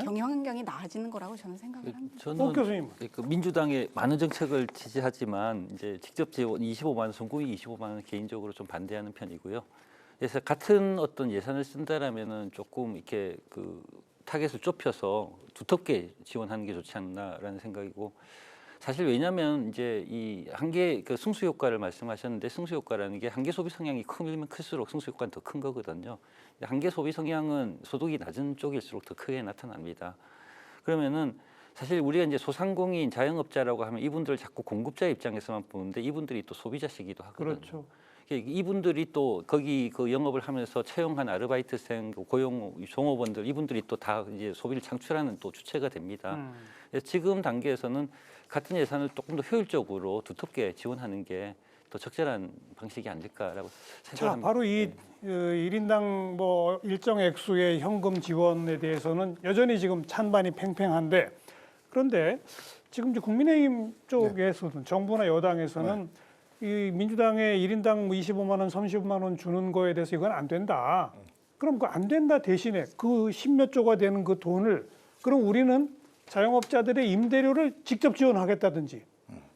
경영 환경이 나아지는 거라고 저는 생각을 합니다. 저는 교수님. 민주당의 많은 정책을 지지하지만 이제 직접 지원 25만 원, 전국민 25만 원 개인적으로 좀 반대하는 편이고요. 그래서 같은 어떤 예산을 쓴다라면은 조금 이렇게 타겟을 좁혀서 두텁게 지원하는 게 좋지 않나라는 생각이고 사실 왜냐하면 이제 이 한계 승수 효과를 말씀하셨는데 승수 효과라는 게 한계 소비 성향이 크면 클수록 승수 효과는 더 큰 거거든요. 한계 소비 성향은 소득이 낮은 쪽일수록 더 크게 나타납니다. 그러면은 사실 우리가 이제 소상공인 자영업자라고 하면 이분들 자꾸 공급자 입장에서만 보는데 이분들이 또 소비자시기도 하거든요. 그렇죠. 이분들이 또 거기 영업을 하면서 채용한 아르바이트생, 고용 종업원들 이분들이 또 다 이제 소비를 창출하는 또 주체가 됩니다. 그래서 지금 단계에서는 같은 예산을 조금 더 효율적으로 두텁게 지원하는 게 더 적절한 방식이 아닐까라고 생각합니다. 자, 바로 이 1인당 일정 액수의 현금 지원에 대해서는 여전히 지금 찬반이 팽팽한데 그런데 지금 이제 국민의힘 쪽에서는 정부나 여당에서는 이 민주당의 1인당 25만 원, 30만 원 주는 거에 대해서 이건 안 된다. 그럼 그 안 된다 대신에 그 10몇 조가 되는 그 돈을 그럼 우리는 자영업자들의 임대료를 직접 지원하겠다든지.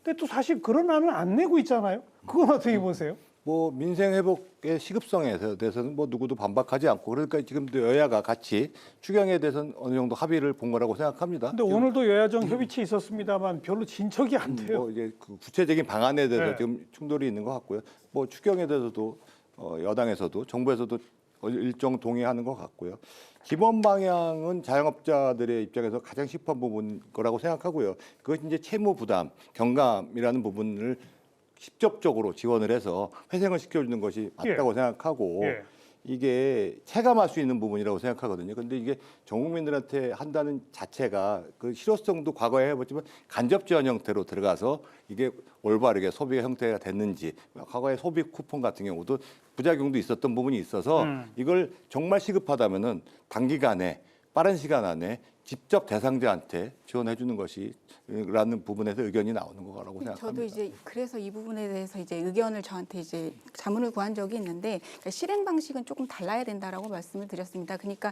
근데 또 사실 그런 안을 안 내고 있잖아요. 그건 어떻게 보세요? 뭐 민생 회복의 시급성에 대해서는 뭐 누구도 반박하지 않고 그러니까 지금도 여야가 같이 추경에 대해서는 어느 정도 합의를 본 거라고 생각합니다. 근데 오늘도 여야정 협의체 있었습니다만 별로 진척이 안 돼요. 뭐 이제 그 구체적인 방안에 대해서 지금 충돌이 있는 것 같고요. 뭐 추경에 대해서도 여당에서도 정부에서도 일정 동의하는 것 같고요. 기본 방향은 자영업자들의 입장에서 가장 시급한 부분 거라고 생각하고요. 그것이 이제 채무 부담, 경감이라는 부분을 직접적으로 지원을 해서 회생을 시켜주는 것이 맞다고 생각하고 예. 이게 체감할 수 있는 부분이라고 생각하거든요. 근데 이게 전 국민들한테 한다는 자체가 그 실효성도 과거에 해봤지만 간접 지원 형태로 들어가서 이게 올바르게 소비 형태가 됐는지, 과거에 소비 쿠폰 같은 경우도 부작용도 있었던 부분이 있어서 이걸 정말 시급하다면은 단기간에 빠른 시간 안에 직접 대상자한테 지원해 주는 것이 라는 부분에서 의견이 나오는 거라고 생각합니다. 저도 이제 그래서 이 부분에 대해서 이제 의견을 저한테 이제 자문을 구한 적이 있는데, 그러니까 실행 방식은 조금 달라야 된다라고 말씀을 드렸습니다. 그러니까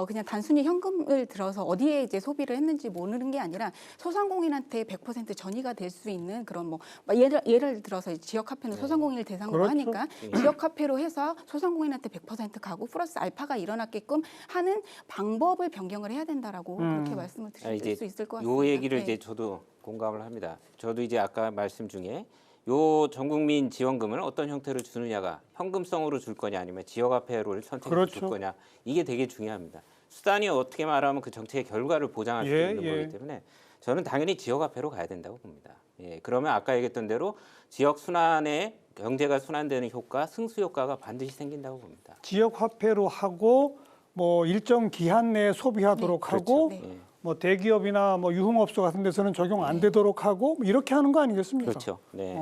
그냥 단순히 현금을 들어서 어디에 이제 소비를 했는지 모르는 게 아니라 소상공인한테 100% 전이가 될 수 있는 그런 뭐 예를 들어서 지역 화폐는 소상공인을 대상으로 그렇죠. 하니까 지역 화폐로 해서 소상공인한테 100% 가고 플러스 알파가 일어났게끔 하는 방법을 변경을 해야 된다라고 그렇게 말씀을 드릴 수 있을 것 같습니다. 요 얘기를 네. 이제 저도 공감을 합니다. 저도 이제 아까 말씀 중에 요 전국민 지원금을 어떤 형태로 주느냐가 현금성으로 줄 거냐 아니면 지역화폐를 선택해서 그렇죠. 줄 거냐, 이게 되게 중요합니다. 수단이 어떻게 말하면 그 정책의 결과를 보장할 수 있는 거기 때문에 저는 당연히 지역화폐로 가야 된다고 봅니다. 예, 그러면 아까 얘기했던 대로 지역 순환에 경제가 순환되는 효과, 승수 효과가 반드시 생긴다고 봅니다. 지역 화폐로 하고 뭐 일정 기한 내에 소비하도록 하고 네. 예, 뭐 대기업이나 뭐 유흥업소 같은 데서는 적용 안 되도록 하고 뭐 이렇게 하는 거 아니겠습니까? 그렇죠. 네.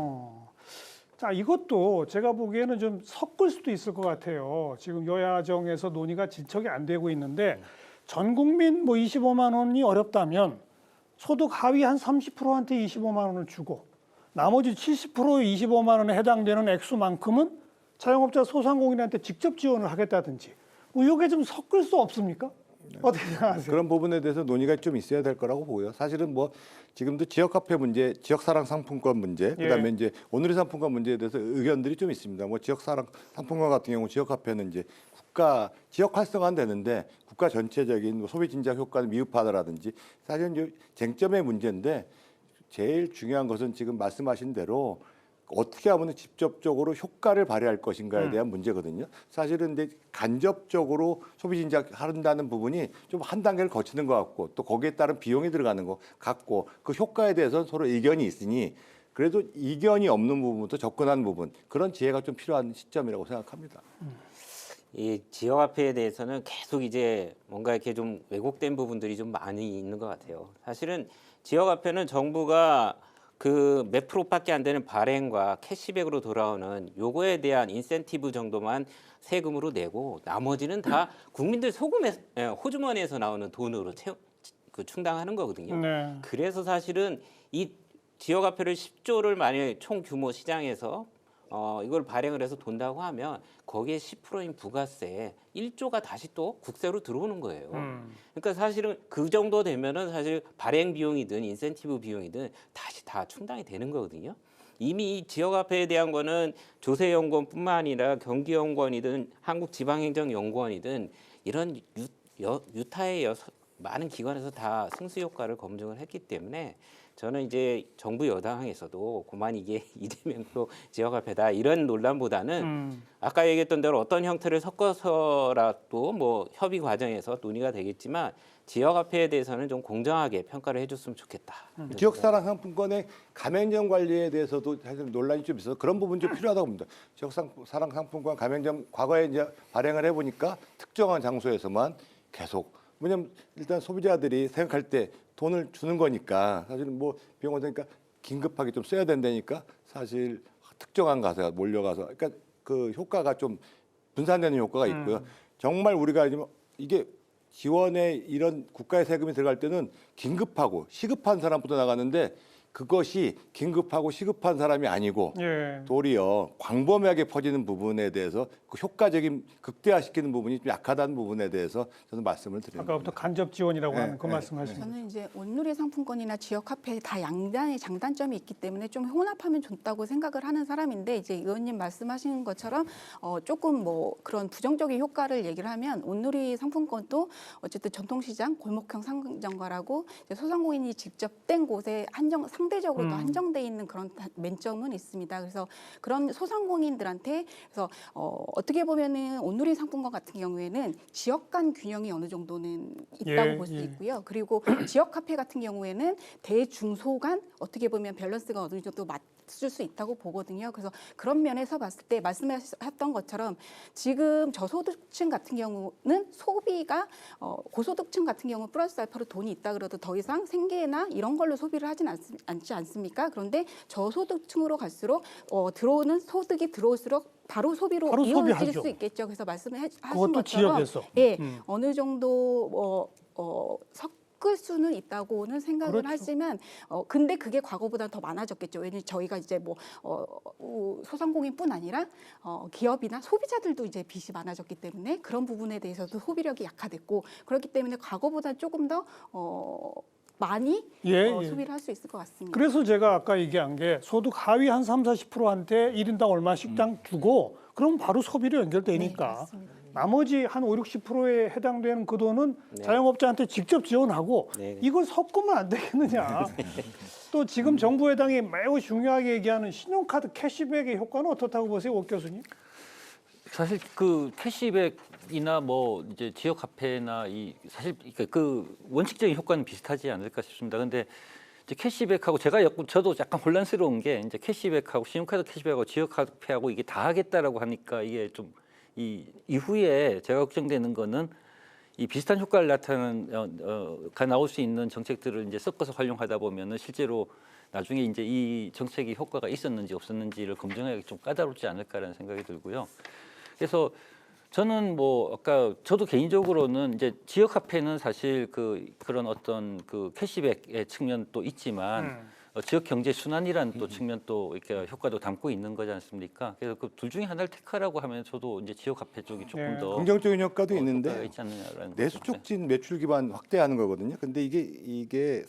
자, 이것도 제가 보기에는 좀 섞을 수도 있을 것 같아요. 지금 여야정에서 논의가 진척이 안 되고 있는데 전 국민 뭐 25만 원이 어렵다면 소득 하위 한 30%한테 25만 원을 주고 나머지 70%의 25만 원에 해당되는 액수만큼은 자영업자 소상공인한테 직접 지원을 하겠다든지 뭐 이게 좀 섞을 수 없습니까? 어떻게 생각하세요? 그런 부분에 대해서 논의가 좀 있어야 될 거라고 보고요. 사실은 뭐 지금도 지역화폐 문제, 지역사랑 상품권 문제, 그다음에 이제 오늘의 상품권 문제에 대해서 의견들이 좀 있습니다. 뭐 지역사랑 상품권 같은 경우 지역화폐는 이제 국가 지역 활성화는 되는데 국가 전체적인 뭐 소비 진작 효과는 미흡하다라든지 사실은 이제 쟁점의 문제인데 제일 중요한 것은 지금 말씀하신 대로 어떻게 하면 직접적으로 효과를 발휘할 것인가에 대한 문제거든요. 사실은 근데 간접적으로 소비 진작한다는 부분이 좀 한 단계를 거치는 것 같고 또 거기에 따른 비용이 들어가는 것 같고 그 효과에 대해서는 서로 의견이 있으니 그래도 이견이 없는 부분부터 접근하는 부분 그런 지혜가 좀 필요한 시점이라고 생각합니다. 이 지역화폐에 대해서는 계속 이제 뭔가 이렇게 좀 왜곡된 부분들이 좀 많이 있는 것 같아요. 사실은 지역화폐는 정부가 그 몇 프로밖에 안 되는 발행과 캐시백으로 돌아오는 요거에 대한 인센티브 정도만 세금으로 내고 나머지는 다 국민들 소금에 호주머니에서 나오는 돈으로 충당하는 거거든요. 네. 그래서 사실은 이 지역화폐를 10조를 만약 총 규모 시장에서 이걸 발행을 해서 돈다고 하면 거기에 10%인 부가세 1조가 다시 또 국세로 들어오는 거예요. 그러니까 사실은 그 정도 되면은 사실 발행 비용이든 인센티브 비용이든 다시 다 충당이 되는 거거든요. 이미 지역화폐에 대한 거는 조세연구원뿐만 아니라 경기연구원이든 한국지방행정연구원이든 이런 유타의 많은 기관에서 다 승수 효과를 검증을 했기 때문에 저는 이제 정부 여당에서도 그만 이게 이재명표 지역화폐다 이런 논란보다는 아까 얘기했던 대로 어떤 형태를 섞어서라도 뭐 협의 과정에서 논의가 되겠지만 지역화폐에 대해서는 좀 공정하게 평가를 해줬으면 좋겠다. 지역사랑 상품권의 가맹점 관리에 대해서도 사실 논란이 좀 있어서 그런 부분이 좀 필요하다고 봅니다. 지역사랑 상품권 가맹점 과거에 이제 발행을 해보니까 특정한 장소에서만 계속 왜냐면 일단 소비자들이 생각할 때 돈을 주는 거니까 사실은 뭐 비용을 되니까 긴급하게 좀 써야 된다니까 사실 특정한 가서 몰려가서 그러니까 그 효과가 좀 분산되는 효과가 있고요. 정말 우리가 이게 지원에 이런 국가의 세금이 들어갈 때는 긴급하고 시급한 사람부터 나가는데 그것이 긴급하고 시급한 사람이 아니고 도리어 광범위하게 퍼지는 부분에 대해서 그 효과적인 극대화시키는 부분이 좀 약하다는 부분에 대해서 저는 말씀을 드립니다. 아까부터 간접 지원이라고 하는 그 말씀하신 거죠. 저는 이제 온누리 상품권이나 지역 화폐 다 양단의 장단점이 있기 때문에 좀 혼합하면 좋다고 생각을 하는 사람인데 이제 의원님 말씀하신 것처럼 조금 뭐 그런 부정적인 효과를 얘기를 하면 온누리 상품권도 어쨌든 전통시장 골목형 상점가라고 소상공인이 직접 뗀 곳에 상대적으로 더 한정돼 있는 그런 맹점은 있습니다. 그래서 그런 소상공인들한테 그래서 어떻게 보면은 온누리 상품권 같은 경우에는 지역 간 균형이 어느 정도는 있다고 볼 수 있고요. 그리고 지역 카페 같은 경우에는 대중소 간 어떻게 보면 밸런스가 어느 정도 맞출 수 있다고 보거든요. 그래서 그런 면에서 봤을 때 말씀하셨던 것처럼 지금 저소득층 같은 경우는 소비가 고소득층 같은 경우 플러스 알파로 돈이 있다 그래도 더 이상 생계나 이런 걸로 소비를 하진 않지 않습니까? 그런데 저소득층으로 갈수록 들어오는 소득이 들어올수록 바로 소비로 이어질 수 있겠죠. 그래서 말씀하신 것처럼 지역에서. 예, 어느 정도 섞을 수는 있다고는 생각을 하지만 근데 그게 과거보다 더 많아졌겠죠. 왜냐하면 저희가 이제 뭐 소상공인뿐 아니라 기업이나 소비자들도 이제 빚이 많아졌기 때문에 그런 부분에 대해서도 소비력이 약화됐고 그렇기 때문에 과거보다 조금 더 많이 소비를 할 수 있을 것 같습니다. 그래서 제가 아까 얘기한 게 소득 하위 한 30~40%한테 1인당 얼마씩당 주고 그럼 바로 소비로 연결되니까 나머지 한 50~60%에 해당되는 그 돈은 자영업자한테 직접 지원하고 이걸 섞으면 안 되겠느냐. 또 지금 정부 여당이 매우 중요하게 얘기하는 신용카드 캐시백의 효과는 어떻다고 보세요, 오 교수님? 사실 그 캐시백이나 뭐 이제 지역 카페나 사실 그 원칙적인 효과는 비슷하지 않을까 싶습니다. 근데 이제 캐시백하고 저도 약간 혼란스러운 게 이제 캐시백하고 신용카드 캐시백하고 지역 카페하고 이게 다 하겠다라고 하니까 이게 좀 이후에 제가 걱정되는 거는 이 비슷한 효과를 가 나올 수 있는 정책들을 이제 섞어서 활용하다 보면은 실제로 나중에 이제 이 정책이 효과가 있었는지 없었는지를 검증하기 좀 까다롭지 않을까라는 생각이 들고요. 그래서 저는 뭐 아까 저도 개인적으로는 이제 지역 카페는 사실 그런 어떤 그 캐시백의 측면도 있지만 지역 경제 순환이라는 또 측면 또 이렇게 효과도 담고 있는 거지 않습니까? 그래서 그 둘 중에 하나를 택하라고 하면 저도 이제 지역 카페 쪽이 조금 더 긍정적인 효과도 있는데 있지 않느냐라는 내수 촉진 매출 기반 확대하는 거거든요. 근데 이게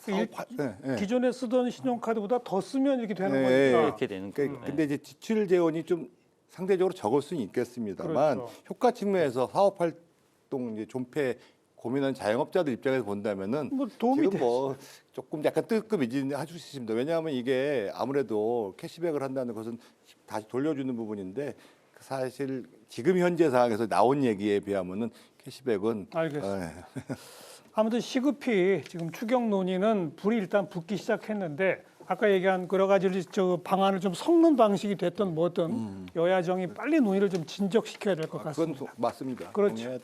기존에 쓰던 신용카드보다 더 쓰면 이렇게 되는 거니까. 이렇게 되는 거예요. 근데 이제 지출 재원이 좀 상대적으로 적을 수는 있겠습니다만 효과 측면에서 사업 활동 이제 존폐 고민하는 자영업자들 입장에서 본다면은 지금 뭐 조금 약간 뜨끔이지 하실 수 있습니다. 왜냐하면 이게 아무래도 캐시백을 한다는 것은 다시 돌려주는 부분인데 사실 지금 현재 상황에서 나온 얘기에 비하면은 캐시백은 알겠습니다. 아무튼 시급히 지금 추경 논의는 불이 일단 붙기 시작했는데 아까 얘기한 여러 가지 방안을 좀 섞는 방식이 됐든 뭐든 여야정이 빨리 논의를 좀 진척시켜야 될 것 같습니다. 그건 맞습니다. 그렇죠.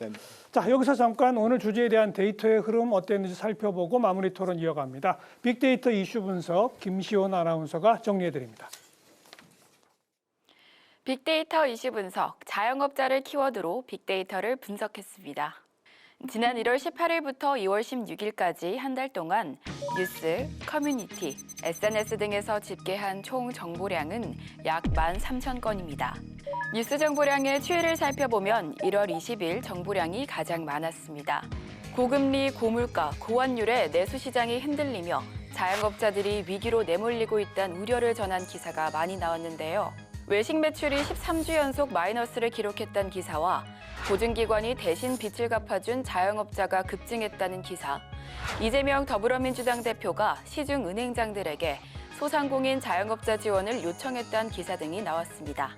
자, 여기서 잠깐 오늘 주제에 대한 데이터의 흐름 어땠는지 살펴보고 마무리 토론 이어갑니다. 빅데이터 이슈 분석 김시원 아나운서가 정리해드립니다. 빅데이터 이슈 분석, 자영업자를 키워드로 빅데이터를 분석했습니다. 지난 1월 18일부터 2월 16일까지 한 달 동안 뉴스, 커뮤니티, SNS 등에서 집계한 총 정보량은 약 13,000건입니다. 뉴스 정보량의 추이를 살펴보면 1월 20일 정보량이 가장 많았습니다. 고금리, 고물가, 고환율에 내수 시장이 흔들리며 자영업자들이 위기로 내몰리고 있다는 우려를 전한 기사가 많이 나왔는데요. 외식 매출이 13주 연속 마이너스를 기록했다는 기사와 보증기관이 대신 빚을 갚아준 자영업자가 급증했다는 기사, 이재명 더불어민주당 대표가 시중 은행장들에게 소상공인 자영업자 지원을 요청했다는 기사 등이 나왔습니다.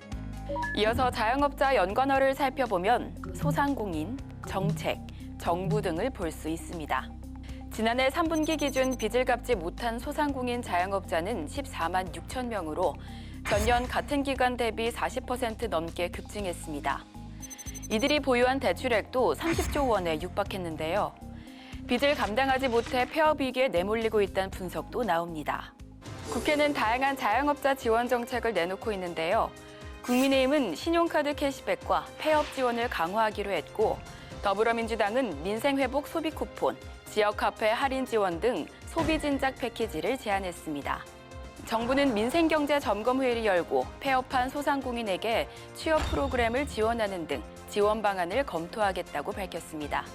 이어서 자영업자 연관어를 살펴보면 소상공인, 정책, 정부 등을 볼 수 있습니다. 지난해 3분기 기준 빚을 갚지 못한 소상공인 자영업자는 14만 6천 명으로 전년 같은 기간 대비 40% 넘게 급증했습니다. 이들이 보유한 대출액도 30조 원에 육박했는데요. 빚을 감당하지 못해 폐업 위기에 내몰리고 있다는 분석도 나옵니다. 국회는 다양한 자영업자 지원 정책을 내놓고 있는데요. 국민의힘은 신용카드 캐시백과 폐업 지원을 강화하기로 했고, 더불어민주당은 민생회복 소비 쿠폰, 지역 카페 할인 지원 등 소비 진작 패키지를 제안했습니다. 정부는 민생경제 점검회의를 열고 폐업한 소상공인에게 취업 프로그램을 지원하는 등 지원 방안을 검토하겠다고 밝혔습니다.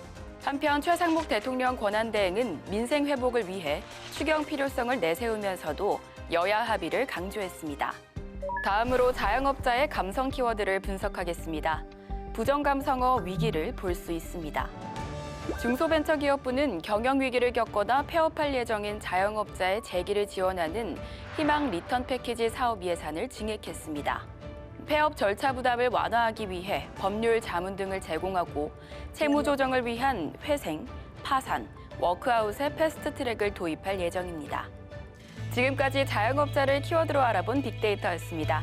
한편 최상목 대통령 권한대행은 민생 회복을 위해 추경 필요성을 내세우면서도 여야 합의를 강조했습니다. 다음으로 자영업자의 감성 키워드를 분석하겠습니다. 부정감성어 위기를 볼 수 있습니다. 중소벤처기업부는 경영위기를 겪거나 폐업할 예정인 자영업자의 재기를 지원하는 희망 리턴 패키지 사업 예산을 증액했습니다. 폐업 절차 부담을 완화하기 위해 법률 자문 등을 제공하고 채무 조정을 위한 회생, 파산, 워크아웃의 패스트 트랙을 도입할 예정입니다. 지금까지 자영업자를 키워드로 알아본 빅데이터였습니다.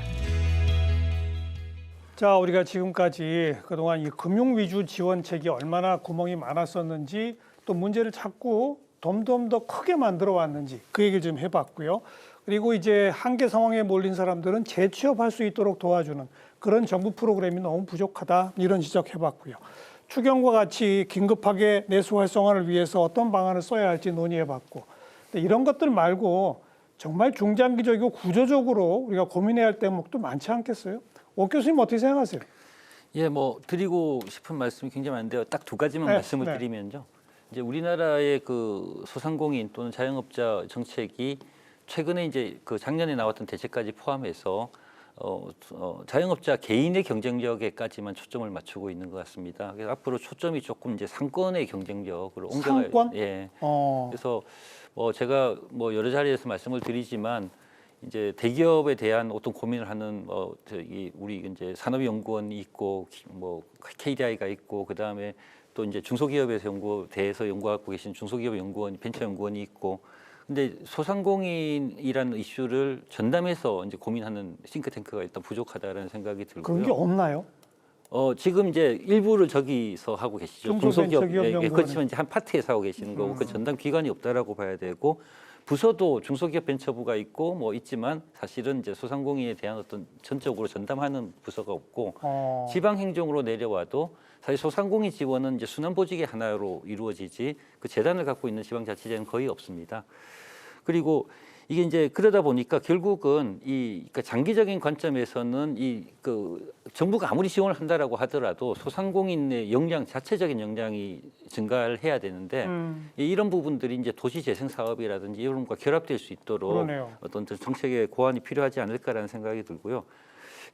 자, 우리가 지금까지 그동안 이 금융 위주 지원책이 얼마나 구멍이 많았었는지 또 문제를 찾고 덤덤 더 크게 만들어 왔는지 그 얘기를 좀 해봤고요. 그리고 이제 한계 상황에 몰린 사람들은 재취업할 수 있도록 도와주는 그런 정부 프로그램이 너무 부족하다 이런 지적해봤고요. 추경과 같이 긴급하게 내수 활성화를 위해서 어떤 방안을 써야 할지 논의해봤고 이런 것들 말고 정말 중장기적이고 구조적으로 우리가 고민해야 할 대목도 많지 않겠어요? 오 교수님 어떻게 생각하세요? 예, 뭐 드리고 싶은 말씀이 굉장히 많은데요. 딱 두 가지만 말씀을 드리면요. 이제 우리나라의 그 소상공인 또는 자영업자 정책이 최근에 이제 그 작년에 나왔던 대책까지 포함해서 자영업자 개인의 경쟁력에까지만 초점을 맞추고 있는 것 같습니다. 그래서 앞으로 초점이 조금 이제 상권의 경쟁력으로 옮겨갈. 상권? 예. 그래서 뭐 제가 뭐 여러 자리에서 말씀을 드리지만 이제 대기업에 대한 어떤 고민을 하는 저기 우리 이제 산업연구원이 있고 뭐 KDI가 있고 그 다음에 또 이제 중소기업에서 대해서 연구하고 계신 중소기업 연구원, 벤처연구원이 있고. 근데 소상공인이라는 이슈를 전담해서 이제 고민하는 싱크탱크가 일단 부족하다는 생각이 들고요. 그런 게 없나요? 지금 이제 일부를 저기서 하고 계시죠. 중소기업 그렇지만 이제 한 파트에서 하고 계시는 거고 그 전담 기관이 없다라고 봐야 되고 부서도 중소기업 벤처부가 있고 뭐 있지만 사실은 이제 소상공인에 대한 어떤 전적으로 전담하는 부서가 없고 지방 행정으로 내려와도 사실 소상공인 지원은 이제 순환보직의 하나로 이루어지지 그 재단을 갖고 있는 지방자치제는 거의 없습니다. 그리고 이게 이제 그러다 보니까 결국은 그러니까 장기적인 관점에서는 그 정부가 아무리 지원을 한다라고 하더라도 소상공인의 역량, 자체적인 역량이 증가를 해야 되는데 이런 부분들이 이제 도시재생 사업이라든지 이런 것과 결합될 수 있도록 그러네요. 어떤 정책의 고안이 필요하지 않을까라는 생각이 들고요.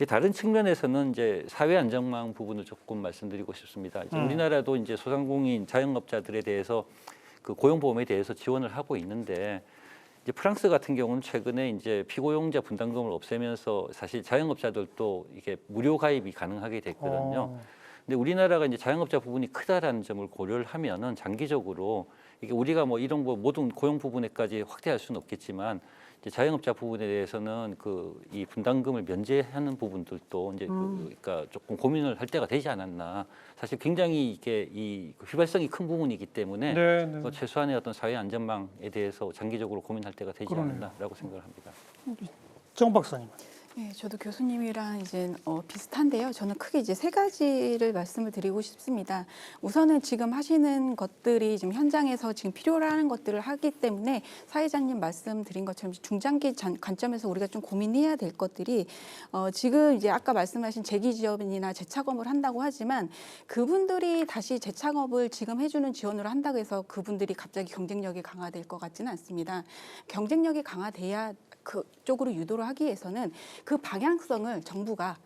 다른 측면에서는 이제 사회 안전망 부분을 조금 말씀드리고 싶습니다. 이제 우리나라도 이제 소상공인 자영업자들에 대해서 그 고용보험에 대해서 지원을 하고 있는데 이제 프랑스 같은 경우는 최근에 이제 피고용자 분담금을 없애면서 사실 자영업자들도 이게 무료 가입이 가능하게 됐거든요. 근데 우리나라가 이제 자영업자 부분이 크다라는 점을 고려를 하면은 장기적으로 이게 우리가 뭐 이런 거 모든 고용 부분에까지 확대할 수는 없겠지만 이제 자영업자 부분에 대해서는 이 분담금을 면제하는 부분들도 이제 그러니까 조금 고민을 할 때가 되지 않았나. 사실 굉장히 이게 휘발성이 큰 부분이기 때문에 최소한의 어떤 사회 안전망에 대해서 장기적으로 고민할 때가 되지 않았나라고 생각을 합니다. 정 박사님. 네, 저도 교수님이랑 이제 비슷한데요. 저는 크게 이제 세 가지를 말씀을 드리고 싶습니다. 우선은 지금 하시는 것들이 지금 현장에서 지금 필요로 하는 것들을 하기 때문에 사회자님 말씀드린 것처럼 중장기 관점에서 우리가 좀 고민해야 될 것들이 지금 이제 아까 말씀하신 재기지업인이나 재창업을 한다고 하지만 그분들이 다시 재창업을 지금 해주는 지원으로 한다고 해서 그분들이 갑자기 경쟁력이 강화될 것 같지는 않습니다. 경쟁력이 강화돼야 그쪽으로 유도를 하기 위해서는 그 방향성을 정부가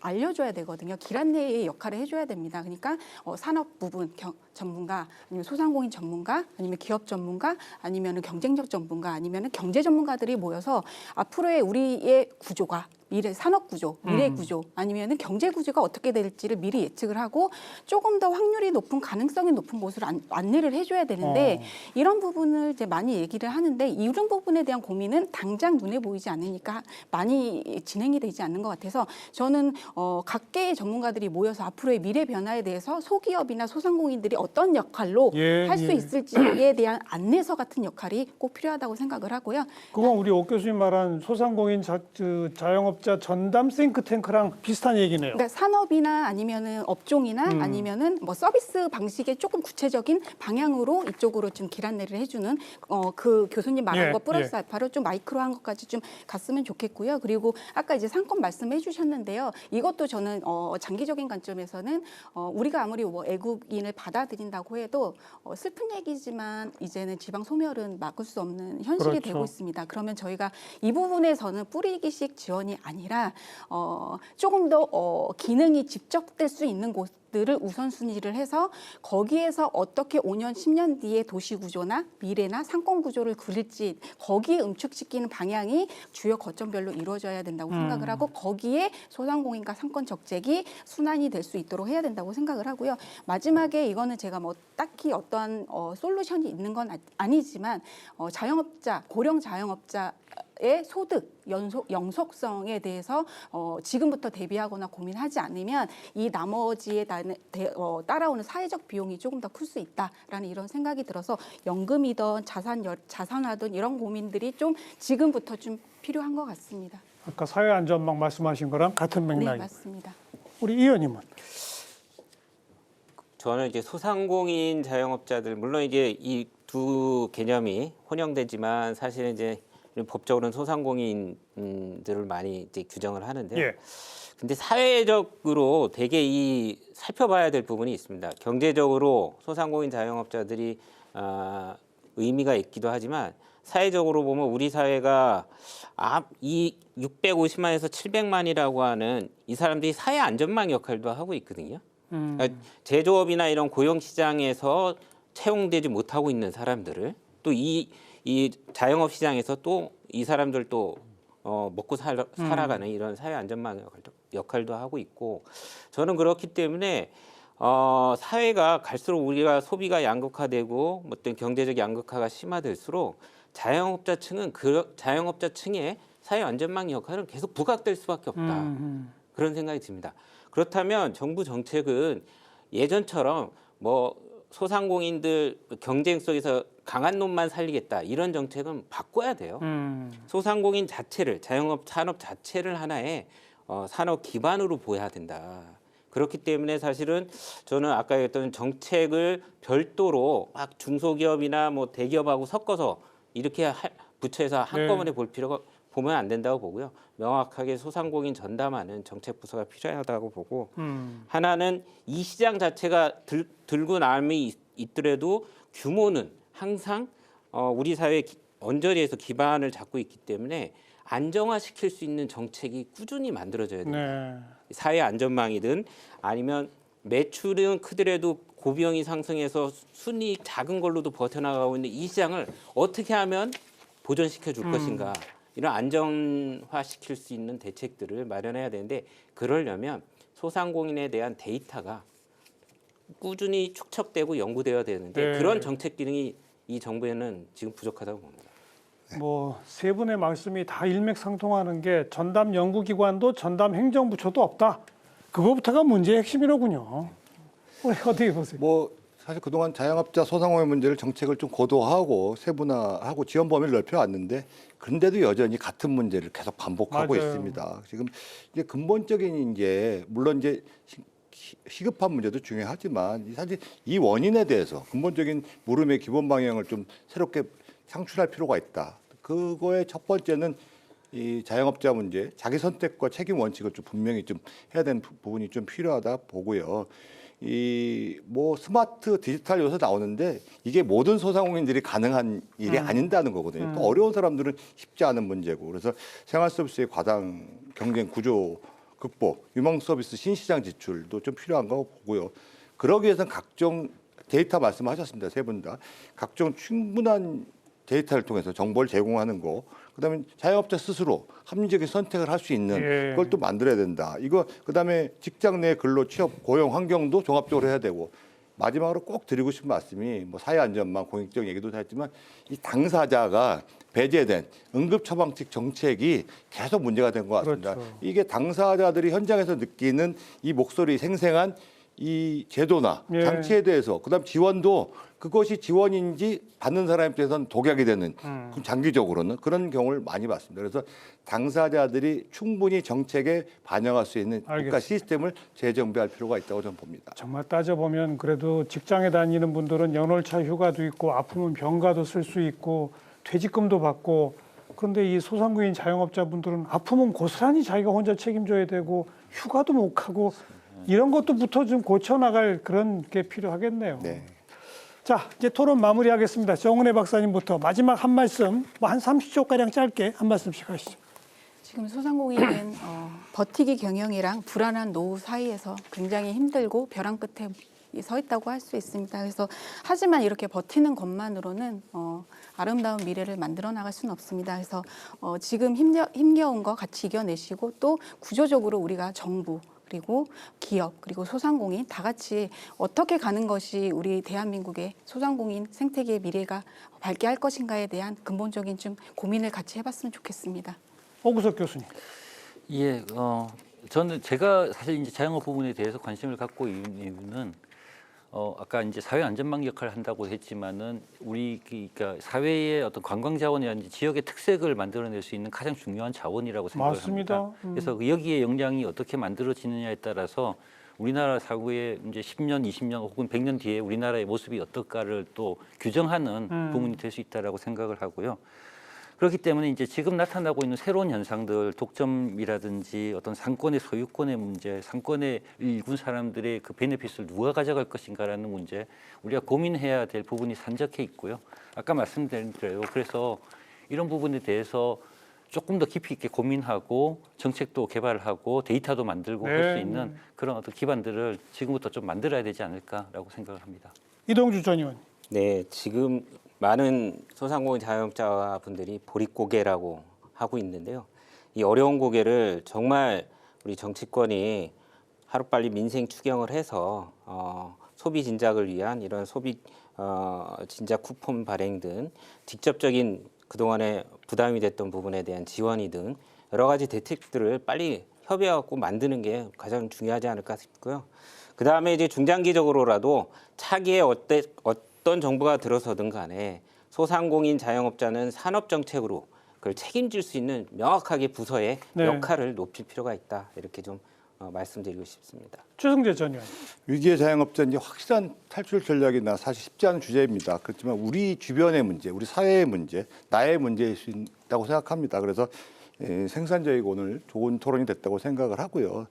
알려줘야 되거든요. 길 안내의 역할을 해줘야 됩니다. 그러니까 산업 부분 전문가, 아니면 소상공인 전문가, 아니면 기업 전문가, 아니면 경쟁력 전문가, 아니면 경제 전문가들이 모여서 앞으로의 우리의 구조가 미래 산업 구조, 미래 구조, 아니면은 경제 구조가 어떻게 될지를 미리 예측을 하고 조금 더 확률이 높은 가능성이 높은 곳으로 안내를 해줘야 되는데 이런 부분을 이제 많이 얘기를 하는데 이런 부분에 대한 고민은 당장 눈에 보이지 않으니까 많이 진행이 되지 않는 것 같아서 저는 각계의 전문가들이 모여서 앞으로의 미래 변화에 대해서 소기업이나 소상공인들이 어떤 역할로 할 수 있을지에 대한 안내서 같은 역할이 꼭 필요하다고 생각을 하고요. 그건 우리 오 교수님 말한 소상공인 자영업자 전담 싱크탱크랑 비슷한 얘기네요. 그러니까 산업이나 아니면은 업종이나 아니면은 뭐 서비스 방식의 조금 구체적인 방향으로 이쪽으로 좀 길 안내를 해주는 그 교수님 말한 거 플러스 알파로 좀 마이크로한 것까지 좀 갔으면 좋겠고요. 그리고 아까 이제 상권 말씀해 주셨는데요. 이것도 저는 장기적인 관점에서는 우리가 아무리 뭐 애국인을 받아들인다고 해도 슬픈 얘기지만 이제는 지방 소멸은 막을 수 없는 현실이 되고 있습니다. 그러면 저희가 이 부분에서는 뿌리기식 지원이 아니라 조금 더 기능이 집적될 수 있는 곳 것들을 우선순위를 해서 거기에서 어떻게 5년, 10년 뒤에 도시구조나 미래나 상권구조를 그릴지 거기에 응축시키는 방향이 주요 거점별로 이루어져야 된다고 생각을 하고 거기에 소상공인과 상권 정책이 순환이 될 수 있도록 해야 된다고 생각을 하고요. 마지막에 이거는 제가 뭐 딱히 어떠한 솔루션이 있는 건 아니지만 자영업자, 고령 자영업자의 소득 영속성에 대해서 지금부터 대비하거나 고민하지 않으면 이 나머지에 따라오는 사회적 비용이 조금 더 클 수 있다라는 이런 생각이 들어서 연금이든 자산화든 이런 고민들이 좀 지금부터 좀 필요한 것 같습니다. 아까 사회안전망 말씀하신 거랑 같은 네, 맥락입니다. 맞습니다. 우리 이 의원님은? 저는 이제 소상공인 자영업자들 물론 이제 이 두 개념이 혼용되지만 사실은 이제 법적으로는 소상공인들을 많이 이제 규정을 하는데요. 예. 근데 사회적으로 되게 이 살펴봐야 될 부분이 있습니다. 경제적으로 소상공인 자영업자들이 의미가 있기도 하지만 사회적으로 보면 우리 사회가 이 650만에서 700만이라고 하는 이 사람들이 사회 안전망 역할도 하고 있거든요. 그러니까 제조업이나 이런 고용 시장에서 채용되지 못하고 있는 사람들을 또 이 자영업 시장에서 또 이 사람들 또 먹고 살아가는 이런 사회 안전망 역할도 하고 있고 저는 그렇기 때문에 사회가 갈수록 우리가 소비가 양극화되고 어떤 경제적 양극화가 심화될수록 자영업자층은 자영업자층의 사회 안전망 역할은 계속 부각될 수밖에 없다. 그런 생각이 듭니다. 그렇다면 정부 정책은 예전처럼 뭐 소상공인들 경쟁 속에서 강한 놈만 살리겠다 이런 정책은 바꿔야 돼요. 소상공인 자체를 자영업 산업 자체를 하나의 산업 기반으로 보여야 된다. 그렇기 때문에 사실은 저는 아까 얘기했던 정책을 별도로 막 중소기업이나 뭐 대기업하고 섞어서 이렇게 부처에서 한꺼번에 볼 필요가 보면 안 된다고 보고요. 명확하게 소상공인 전담하는 정책 부서가 필요하다고 보고 하나는 이 시장 자체가 들고 남이 있더라도 규모는 항상 우리 사회 언저리에서 기반을 잡고 있기 때문에 안정화시킬 수 있는 정책이 꾸준히 만들어져야 된다. 네. 사회 안전망이든 아니면 매출은 크더라도 고비용이 상승해서 순이익 작은 걸로도 버텨나가고 있는 이 시장을 어떻게 하면 보존시켜 줄 것인가. 이런 안정화시킬 수 있는 대책들을 마련해야 되는데 그러려면 소상공인에 대한 데이터가 꾸준히 축적되고 연구되어야 되는데 그런 정책 기능이 이 정부에는 지금 부족하다고 봅니다. 뭐 세 분의 말씀이 다 일맥상통하는 게 전담 연구기관도 전담 행정부처도 없다. 그거부터가 문제의 핵심이로군요. 우리 어떻게 보세요? 뭐 사실 그동안 자영업자 소상공인 문제를 정책을 좀 고도화하고 세분화하고 지원 범위를 넓혀왔는데 그런데도 여전히 같은 문제를 계속 반복하고 맞아요. 있습니다. 지금 이제 근본적인 이제 물론 이제 시급한 문제도 중요하지만 사실 이 원인에 대해서 근본적인 물음의 기본 방향을 좀 새롭게 창출할 필요가 있다. 그거의 첫 번째는 이 자영업자 문제, 자기 선택과 책임 원칙을 좀 분명히 좀 해야 되는 부분이 좀 필요하다 보고요. 이 뭐 스마트 디지털 요소 나오는데 이게 모든 소상공인들이 가능한 일이 아닌다는 거거든요. 또 어려운 사람들은 쉽지 않은 문제고 그래서 생활 서비스의 과당 경쟁 구조 극복, 유망 서비스 신시장 지출도 좀 필요한 거 보고요. 그러기 위해서는 각종 데이터 말씀하셨습니다. 세 분 다. 각종 충분한 데이터를 통해서 정보를 제공하는 거. 그다음에 자영업자 스스로 합리적인 선택을 할 수 있는 그걸 또 만들어야 된다. 이거 그다음에 직장 내 근로 취업 고용 환경도 종합적으로 해야 되고 마지막으로 꼭 드리고 싶은 말씀이 뭐 사회 안전망 공익적 얘기도 했지만 이 당사자가 배제된 응급 처방책 정책이 계속 문제가 된 것 같습니다. 그렇죠. 이게 당사자들이 현장에서 느끼는 이 목소리 생생한 이 제도나 장치에 대해서 그다음 지원도 그것이 지원인지 받는 사람 입장에서는 독약이 되는 그럼 장기적으로는 그런 경우를 많이 봤습니다. 그래서 당사자들이 충분히 정책에 반영할 수 있는 국가 시스템을 재정비할 필요가 있다고 저는 봅니다. 정말 따져보면 그래도 직장에 다니는 분들은 연월차 휴가도 있고 아프면 병가도 쓸 수 있고 퇴직금도 받고 그런데 이 소상공인 자영업자분들은 아프면 고스란히 자기가 혼자 책임져야 되고 휴가도 못 가고 이런 것도부터 좀 고쳐나갈 그런 게 필요하겠네요. 네. 자, 이제 토론 마무리하겠습니다. 정은혜 박사님부터 마지막 한 말씀, 뭐 한 30초가량 짧게 한 말씀씩 하시죠. 지금 소상공인은 버티기 경영이랑 불안한 노후 사이에서 굉장히 힘들고 벼랑 끝에 서 있다고 할 수 있습니다. 그래서 하지만 이렇게 버티는 것만으로는 아름다운 미래를 만들어 나갈 수는 없습니다. 그래서 지금 힘겨운 거 같이 이겨내시고 또 구조적으로 우리가 정부 그리고 기업 그리고 소상공인 다 같이 어떻게 가는 것이 우리 대한민국의 소상공인 생태계의 미래가 밝게 할 것인가에 대한 근본적인 좀 고민을 같이 해봤으면 좋겠습니다. 오구석 교수님. 예, 저는 제가 사실 이제 자영업 부분에 대해서 관심을 갖고 있는 이유는 아까 이제 사회 안전망 역할을 한다고 했지만은 우리 그러니까 사회의 어떤 관광 자원이라든지 지역의 특색을 만들어낼 수 있는 가장 중요한 자원이라고 생각을 맞습니다. 합니다. 그래서 여기에 역량이 어떻게 만들어지느냐에 따라서 우리나라 사고에 이제 10년, 20년 혹은 100년 뒤에 우리나라의 모습이 어떨까를 또 규정하는 부분이 될 수 있다라고 생각을 하고요. 그렇기 때문에 이제 지금 나타나고 있는 새로운 현상들, 독점이라든지 어떤 상권의 소유권의 문제, 상권의 일군 사람들의 그 베네핏을 누가 가져갈 것인가라는 문제, 우리가 고민해야 될 부분이 산적해 있고요. 아까 말씀드린 대로 그래서 이런 부분에 대해서 조금 더 깊이 있게 고민하고 정책도 개발하고 데이터도 만들고 할 수 있는 그런 어떤 기반들을 지금부터 좀 만들어야 되지 않을까라고 생각을 합니다. 이동주 전 의원. 네, 지금 많은 소상공인 자영업자분들이 보릿고개라고 하고 있는데요. 이 어려운 고개를 정말 우리 정치권이 하루빨리 민생 추경을 해서 소비 진작을 위한 이런 소비 진작 쿠폰 발행 등 직접적인 그동안에 부담이 됐던 부분에 대한 지원이든 여러 가지 대책들을 빨리 협의해갖고 만드는 게 가장 중요하지 않을까 싶고요. 그 다음에 이제 중장기적으로라도 차기에 어떤 정부가 들어서든 간에 소상공인 자영업자는 산업정책으로 그걸 책임질 수 있는 명확하게 부서의 역할을 높일 필요가 있다. 이렇게 좀 말씀드리고 싶습니다. 최승재 전 의원. 위기의 자영업자 이제 확실한 탈출 전략이나 사실 쉽지 않은 주제입니다. 그렇지만 우리 주변의 문제, 우리 사회의 문제, 나의 문제일 수 있다고 생각합니다. 그래서 생산적이고 오늘 좋은 토론이 됐다고 생각을 하고요.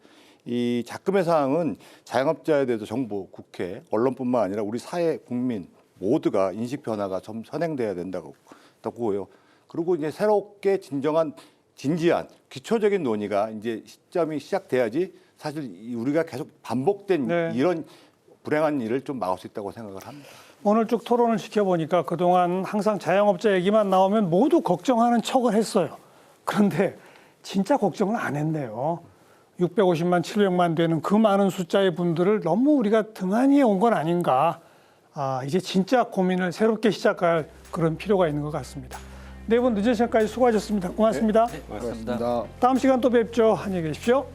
이 작금의 사항은 자영업자에 대해서 정부, 국회, 언론뿐만 아니라 우리 사회, 국민 모두가 인식 변화가 좀 선행돼야 된다고 보고요. 그리고 이제 새롭게 진지한 기초적인 논의가 이제 시점이 시작돼야지 사실 우리가 계속 반복된 이런 불행한 일을 좀 막을 수 있다고 생각을 합니다. 오늘 쭉 토론을 지켜보니까 그동안 항상 자영업자 얘기만 나오면 모두 걱정하는 척을 했어요. 그런데 진짜 걱정을 안 했네요. 650만, 700만 되는 그 많은 숫자의 분들을 너무 우리가 등한히 온 건 아닌가. 이제 진짜 고민을 새롭게 시작할 그런 필요가 있는 것 같습니다. 네 분 늦은 시간까지 수고하셨습니다. 고맙습니다. 네, 고맙습니다. 다음 시간 또 뵙죠. 안녕히 계십시오.